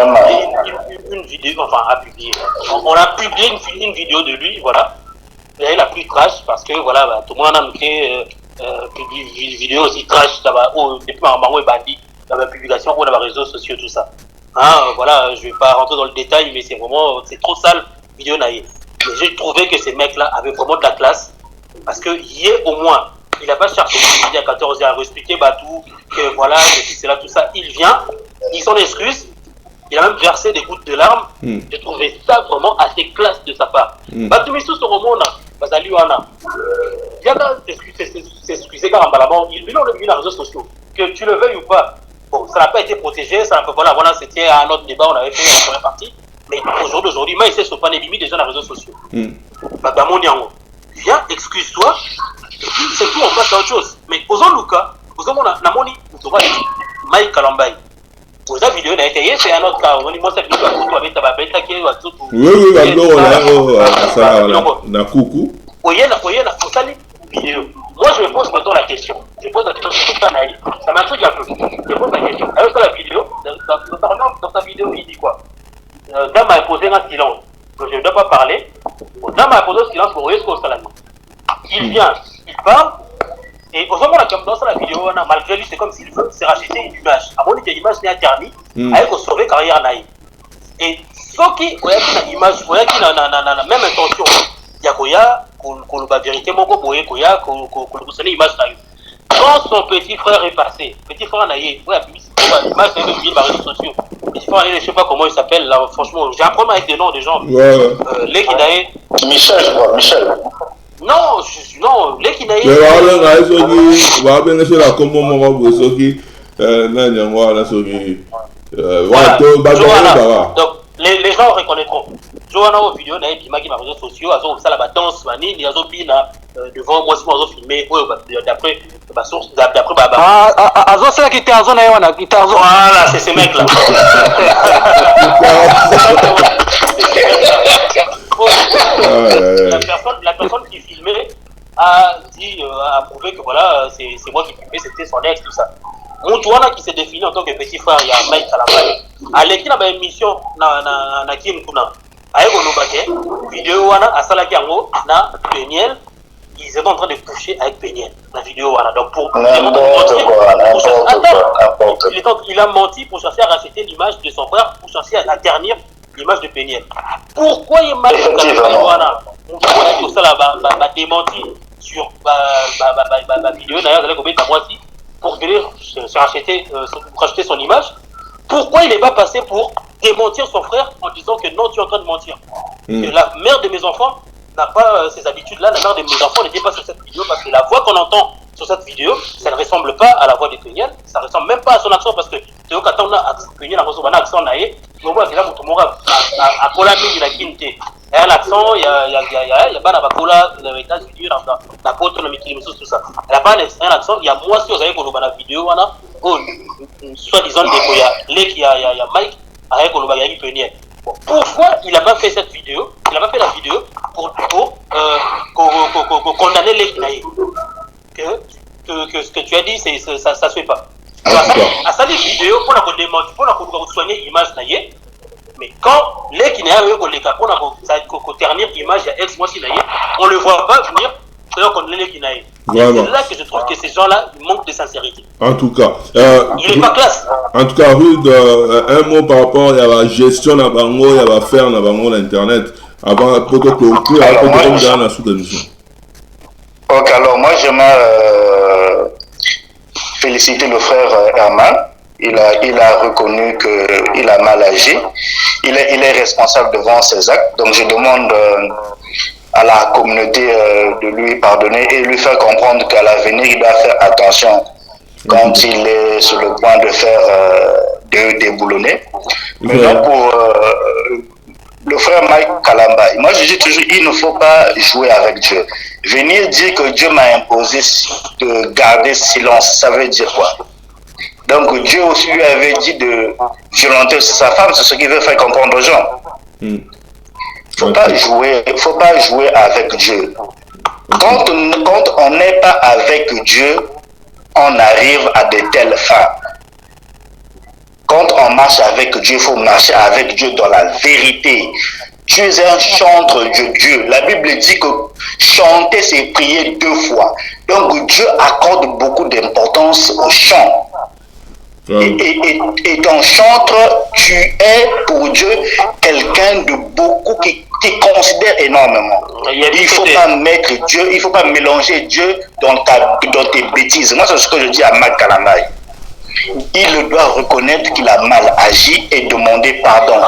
une vidéo, enfin, a publié. On a publié une vidéo de lui, voilà. Elle est la plus trash parce que, voilà, tout le monde a noté une vidéo aussi trash, depuis ma maman est bandit, dans la publication, ou dans les réseaux sociaux, tout ça. Voilà, je vais pas rentrer dans le détail, mais c'est trop sale, vidéo naïve. Mais j'ai trouvé que ces mecs-là avaient vraiment de la classe, parce que hier au moins, il n'a pas cherché il y a 14 ans à expliquer tout, que voilà, c'est là, tout ça. Il vient, il s'en excuse, il a même versé des gouttes de larmes. J'ai trouvé ça vraiment assez classe de sa part. Batumisu sur le monde, Bazaliwana. Il y a s'excuser car il vit dans les réseaux sociaux, que tu le veuilles ou pas. Bon, ça n'a pas été protégé, voilà, c'était un autre débat, on avait fait la première partie. Mais aujourd'hui, mais il s'est pas les limites des gens dans les réseaux sociaux. Viens, excuse-toi, c'est tout, on passe à autre chose. Mais aux Luka, aux hommes, on a moni, Mike Kalambaï. Aux vidéo, c'est un autre cas. On dit, moi, cette vidéo, avec ta babette, qui est tout. Oui, na coucou. Vidéo. Moi, je me pose maintenant la question. Je pose la question, ça m'intrigue un peu. Je pose la question. Avec la vidéo, dans sa vidéo, il dit quoi? Dame m'a imposé un silence. Je ne dois pas parler. Dame m'a imposé un silence pour voyez ce qu'on s'en. Il vient, il parle. Et aux hommes, dans la vidéo, malgré lui, c'est comme s'il s'est racheté une image. À mon avis, l'image n'est interdite. Avec sauver carrière naïve. Et ce qui, une image, qui n'a même intention. Il y a Koya, la vérité, mon Koya, Koya, l'image naïve. Quand son petit frère est passé, petit frère naïve, l'image n'est même par les réseaux sociaux. Petit frère naïve, je ne sais pas comment il s'appelle, là, franchement, j'ai un problème avec les noms des gens. L'Ekinaï. Michel, je crois, Michel. Non, l'Ekinaï. Donc, les gens reconnaîtront. Johanna aux vidéos, qui m'a dit réseaux sociaux, ils ont ça la danse, ils ont bien devant moi, ils ont filmé, d'après ma source, d'après c'est là qui était en zone. Voilà, c'est ces mecs-là. La personne qui filmait a dit, a prouvé que voilà, c'est moi qui filmais, c'était son ex, tout ça. Moutouana qui s'est défini en tant que petit frère, il y a Mike Kalambaï. À l'équipe, il y a une émission na Kim Kuna. Avec Olobake, vidéo wana à Salaki Ango, na Peniel, ils étaient en train de coucher avec Peniel. La vidéo wana. Donc pour il a menti pour chercher à racheter l'image de son frère, pour chercher à ternir l'image de Peniel. Pourquoi il m'a dit wana? On a démenti sur ma vidéo, d'ailleurs, vous allez combien de mois pour venir se racheter son image. Pourquoi il n'est pas passé pour démentir son frère en disant que non, tu es en train de mentir? Que la mère de mes enfants n'a pas ces habitudes-là, la mère de mes enfants n'était pas sur cette vidéo parce que la voix qu'on entend sur cette vidéo, ça ne ressemble pas à la voix de Peniel, ça ne ressemble même pas à son accent parce que Théo Katana a Peniel a un accent naïe, mais moi, là, mon a Kola Mingi la Kinte. Il y a un accent, il y a pas d'Abakola, les États-Unis, la côte, tout ça. Elle n'a pas un accent, il y a moi si vous avez qu'on la vidéo, soi-disant, il y a Mike, avec qu'on a Peniel. Pourquoi il n'a pas fait cette vidéo? Il n'a pas fait la vidéo pour condamner les Kinaï. Que ce que tu as dit, ça ne se fait pas. À ça, les vidéos, pour soigner l'image, mais quand les Kinaï, pour ternir l'image, il y a ex-moi on ne le voit pas venir. C'est là que je trouve que ces gens-là manquent de sincérité. En tout cas, il n'est pas classe. En tout cas, Rude, un mot par rapport à la gestion de Bango, il va faire dans Internet avant pour conclure la sous-émission. Ok, alors moi j'aimerais féliciter le frère Herman. Il a reconnu qu'il a mal agi. Il est responsable devant ses actes. Donc je demande à la communauté de lui pardonner et lui faire comprendre qu'à l'avenir, il doit faire attention quand il est sur le point de faire de déboulonner. Maintenant, pour le frère Mike Kalamba, moi je dis toujours, il ne faut pas jouer avec Dieu. Venir dire que Dieu m'a imposé de garder silence, ça veut dire quoi? Donc Dieu aussi lui avait dit de violenter sa femme, c'est ce qu'il veut faire comprendre aux gens. Faut pas jouer avec Dieu. Quand on n'est pas avec Dieu, on arrive à de telles fins. Quand on marche avec Dieu, il faut marcher avec Dieu dans la vérité. Tu es un chantre de Dieu. La Bible dit que chanter, c'est prier 2 fois. Donc Dieu accorde beaucoup d'importance au chant. Et ton chantre, tu es pour Dieu quelqu'un de beaucoup qui considère énormément. Il ne faut pas mettre Dieu, il ne faut pas mélanger Dieu dans tes bêtises. Moi, c'est ce que je dis à Mac Kalamai. Il doit reconnaître qu'il a mal agi et demander pardon.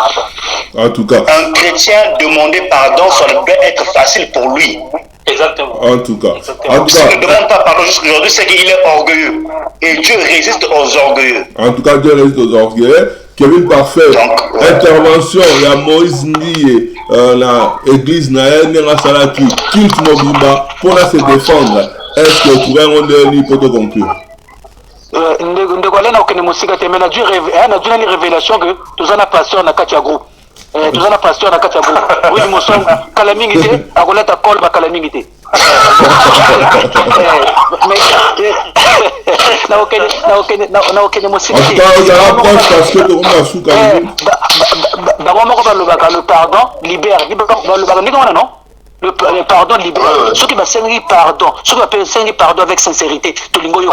En tout cas, un chrétien demander pardon, ça doit être facile pour lui. Exactement. En tout cas, s'il ne demande pas pardon jusqu'aujourd'hui, c'est qu'il est orgueilleux. Et Dieu résiste aux orgueilleux. En tout cas, Dieu résiste aux orgueilleux. Kevin Parfait, intervention, il y a Moïse Ndié, l'église Naël, Salaki, culte Mobimba, pour se défendre. Est-ce que vous pouvez rendre pour te conclure? Ndegwalena okene musika temena Dieu a une révélation que tous en a pasteur na katia groupe. Tous en a pasteur na katia groupe. Oui, moson kalamingité, akoleta kol ba kalamingité. Mais na okene musika. En tout cas, on a approche parce que tout le monde a sous le pardon libère. Non? Le pardon libère. Ceux qui m'enseignent pardon, ceux qui m'enseignent pardon avec sincérité, tout le monde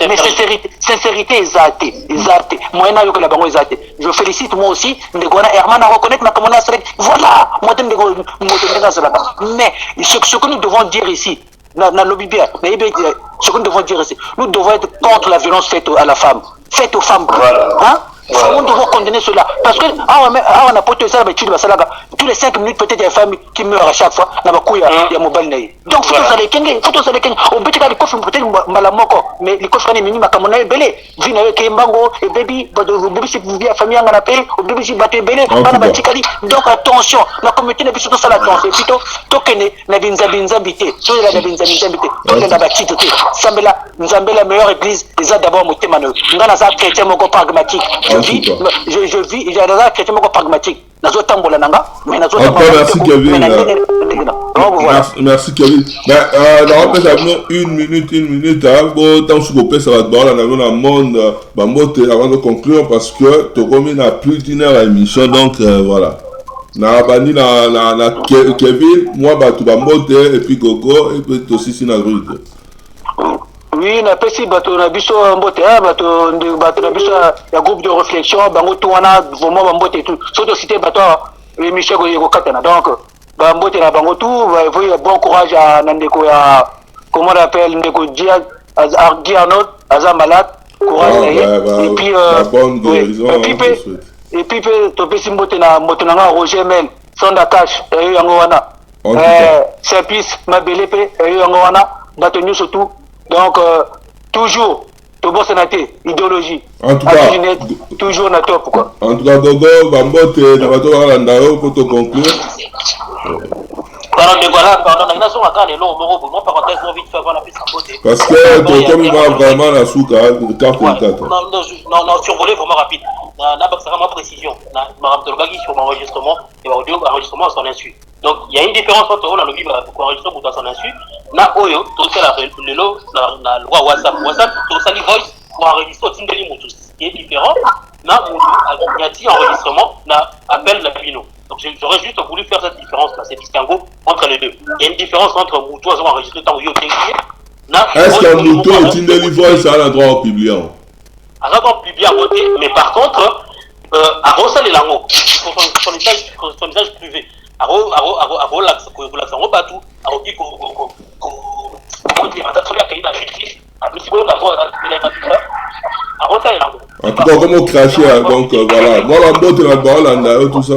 mais sincérité exaltée. Moi, je félicite moi aussi. Herman à reconnaître ma communauté. Voilà, moi, mais ce que nous devons dire ici, ce que nous devons dire ici, nous devons être contre la violence faite à la femme, faite aux femmes. Hein? Nous devons condamner cela. Parce que on a porté ça tous les 5 minutes, peut-être il y a une femme qui meurt à chaque fois. Il y a mobile. Donc, il faut que ça on peut dire que peut-être malamoko, mais les coffres sont minima comme on a belé. Vina avec Mbango et baby, si vous vivez à famille en appel, au baby si battu belé, donc attention, la communauté n'a plus surtout ça l'attention. Plutôt, tokene, n'a binzabité, sur la binzabité, tokene n'a pas quitté. Sambela, la meilleure église, les a d'abord monté mano. Nous avons un chrétien pragmatique. Je vis, j'ai un chrétien pragmatique. Merci Kevin. Merci Kevin. On peut une minute. Tant que ça va dans le monde, avant de conclure parce que Togomi n'a plus d'une heure à l'émission, donc voilà. Nabani Kevin, moi tu vas monter et puis Gogo et puis aussi Sinagrid. Oui, na pesi bato na biso mbote bato na biso ya groupe de réflexion bango tout wana vraiment mbote tout surtout cité bato Michel Goyego Katana donc ba mbote na bango tout voyez bon courage à Nandeko ya comment on appelle Ndeko Dia Arnott Aza malade courage na ye. Et puis bonne guérison. Et puis topesi mbote na moto na Roger Men Sonda Cash eyo yango wana. Service mabele pe eyo yango wana bato nyuso tout. Donc toujours to bosse na te idéologie. En tout cas toujours na top quoi. En tout cas Gogo bambote na bato wala ndao pour te conclure. Pardon, parce que comme il va vraiment la souka, non, survolé vraiment rapide. N'a pas vraiment précision. Sur l'enregistrement et l'enregistrement à son insu. Donc il y a une différence entre la lobby pour enregistrer pour son insu. Na oyo, tout ça le loi WhatsApp. WhatsApp, tout ça voice pour enregistrer au Tindeli Moutou. Ce qui est différent, na Moutou, enregistrement, na appel la Bino. Donc j'aurais juste voulu faire cette différence-là, cette distinguo entre les deux. Il y a une différence entre Moutou à enregistré tant que est-ce que Moutou et Tindeli Voice à l'endroit au public? À l'endroit au public à voter, mais par contre, à Rossal et Lango, son usage privé, à relax, on va tout, à Rocky, en tout cas, comment cracher, donc voilà. Moi, la botte et la balle, tout ça.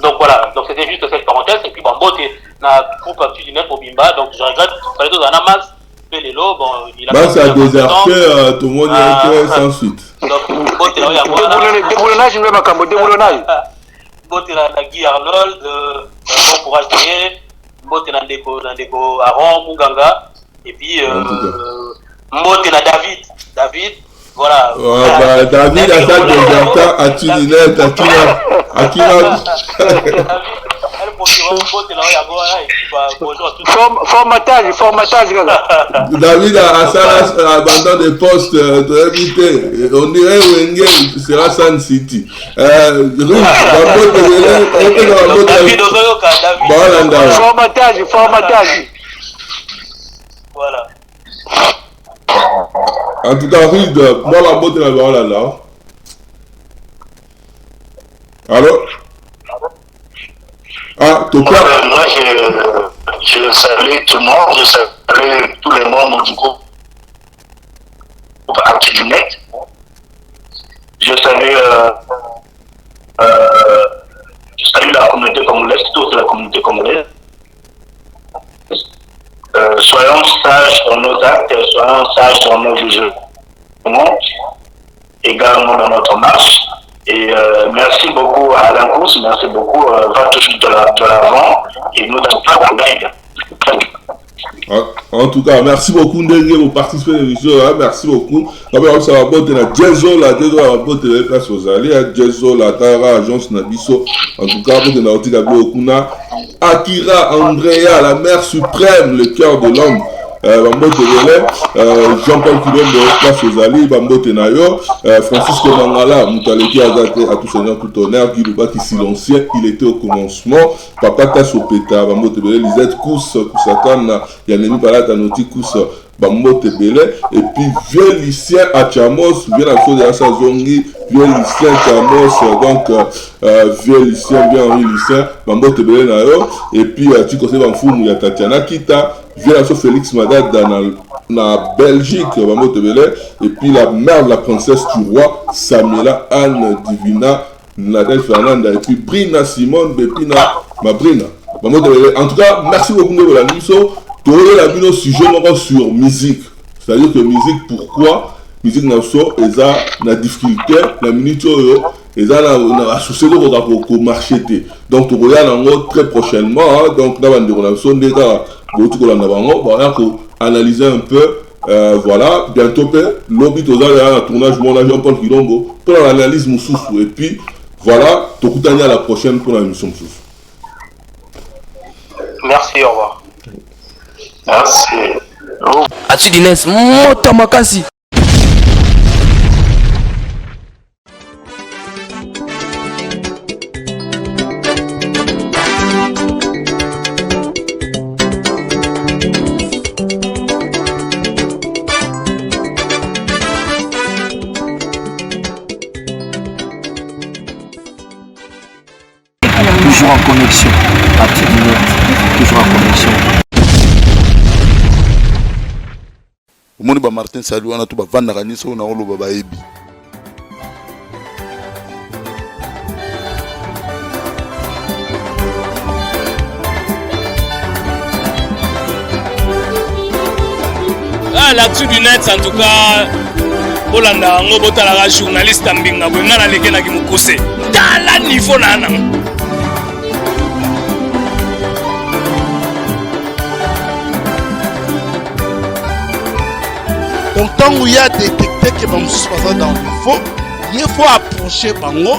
Donc voilà, donc c'était juste cette parenthèse, et puis bon, botte, na coupe un petit net pour Bimba, donc je regrette, il fallait tout dans la masse, Pélélo, bon, il a... Bah, ça a déserté, tout le monde est sans suite. Donc, botte, là, il y a déboulonnage, il y a un déboulonnage. Botte, la Guy Arnold, bon courage, botte, la Ndeko Aaron, Munganga, et puis, botte, la David, voilà. Bah, David a ça déserta à Tuninette, à Kina. Formatage. David a ça abandon des postes de invité. On dirait Wenger sera Sun City. Formatage. Voilà. En tout cas, Ride, moi la botte la parole là. Allô? Ah, ton père. Moi, je salue tout le monde, je salue tous les membres du groupe ActuNet. Je salue la communauté congolaise, toute la communauté congolaise. Soyons sages dans nos actes, soyons sages dans nos jugements, également dans notre marche. Et merci beaucoup à Alain Kous, merci beaucoup, va toujours de l'avant et nous n'avons pas de En tout cas, merci beaucoup Ndenge pour participer à l'émission, merci beaucoup. D'abord, ça va botter la Jezo, la botte de la place aux alliés, Jezo, la Tara, agence Nabiso. En tout cas, botte de la Okuna, Akira, Andrea, la mère suprême, le cœur de l'homme. Jean-Paul Kilombo de place aux alliés, Bambote Nayo, Francisco Mangala, Moutaleki Azate, à tout seigneur, tout honneur, Guy Loubaki silencieux, il était au commencement, Papa Tassopeta, Bambote Bele, Lisette Kous, Koussatan, Yanemi Palata Noti Kous, Bambote Bele, et puis vieux lycéen à Chamos, vieux la chose de la Sazongi, vieux lycéen Chamos, donc vieux lycéen, vieux Henri lycéen, Bambote Bele Nayo, et puis Tikose Bamfoum, il y a Tatiana Kita, vieux la chose Félix Madad dans la Belgique, et puis la mère de la princesse du roi, Samela Anne Divina, Nadel Fernanda, et puis Brina Simone, Bepina, Mabrina. En tout cas, merci beaucoup de la mission. Tu aurais la vidéo sujet sur musique. C'est-à-dire que musique, pourquoi musique n'a pas la difficulté, la minute, et ça a associé au marché. Donc, tu regardes très prochainement. Donc, dans la relation des gars, pour analyser un peu. Voilà, bientôt, l'objet au tournage, mon agent Paul Kilombo, pour l'analyse Moussoussou. Et puis, voilà, tu as à la prochaine pour la mission Moussoussou. Merci, au revoir. Merci. As-tu dit Nes, Mota Makasi. Toujours en connexion, toujours en connexion. moni ba Martin Salou wana to ba vandaka niso na oloba ba ebi. L'actu du net en tout cas Bolanda ngo botala la journaliste mbinga bo ngana leke na kimukuse tala niveau nana. Donc tant qu'il y a détecté que bon se passe dans le faux, il faut approcher bango.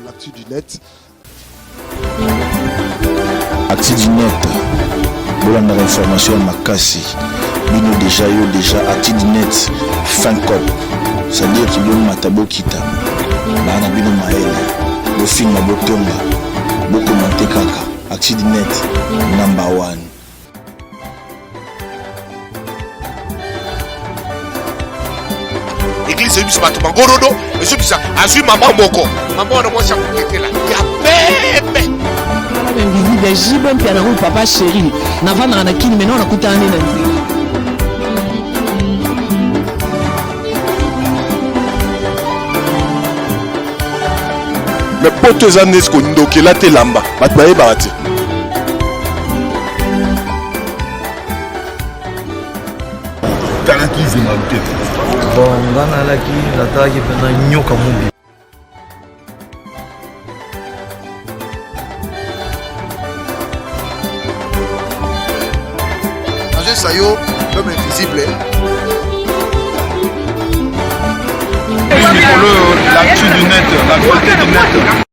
L'actu du net. Actu du net. Bolanda information makasi. Bino déjà actu du net fin cop. C'est-à-dire que bon matabo kita. Bana bino maele. Bo film bo tonga. Bo commenter kaka. Actu du net number 1. Église biso bato bangorodo ezo bisa azui maman moko maman na mwasa koketela ya pepe invisible jibe mpia na huyu papa chéri navana na kini mena nakutana nini na nzira. Mais poto eza nesko ndokela te lamba bato bayebaka te. Talaki zema peut-être. Bon, ngana laki nataki pena nyoka mubi. Angé Sayo, l'homme invisible. L'actu du net, la beauté du net.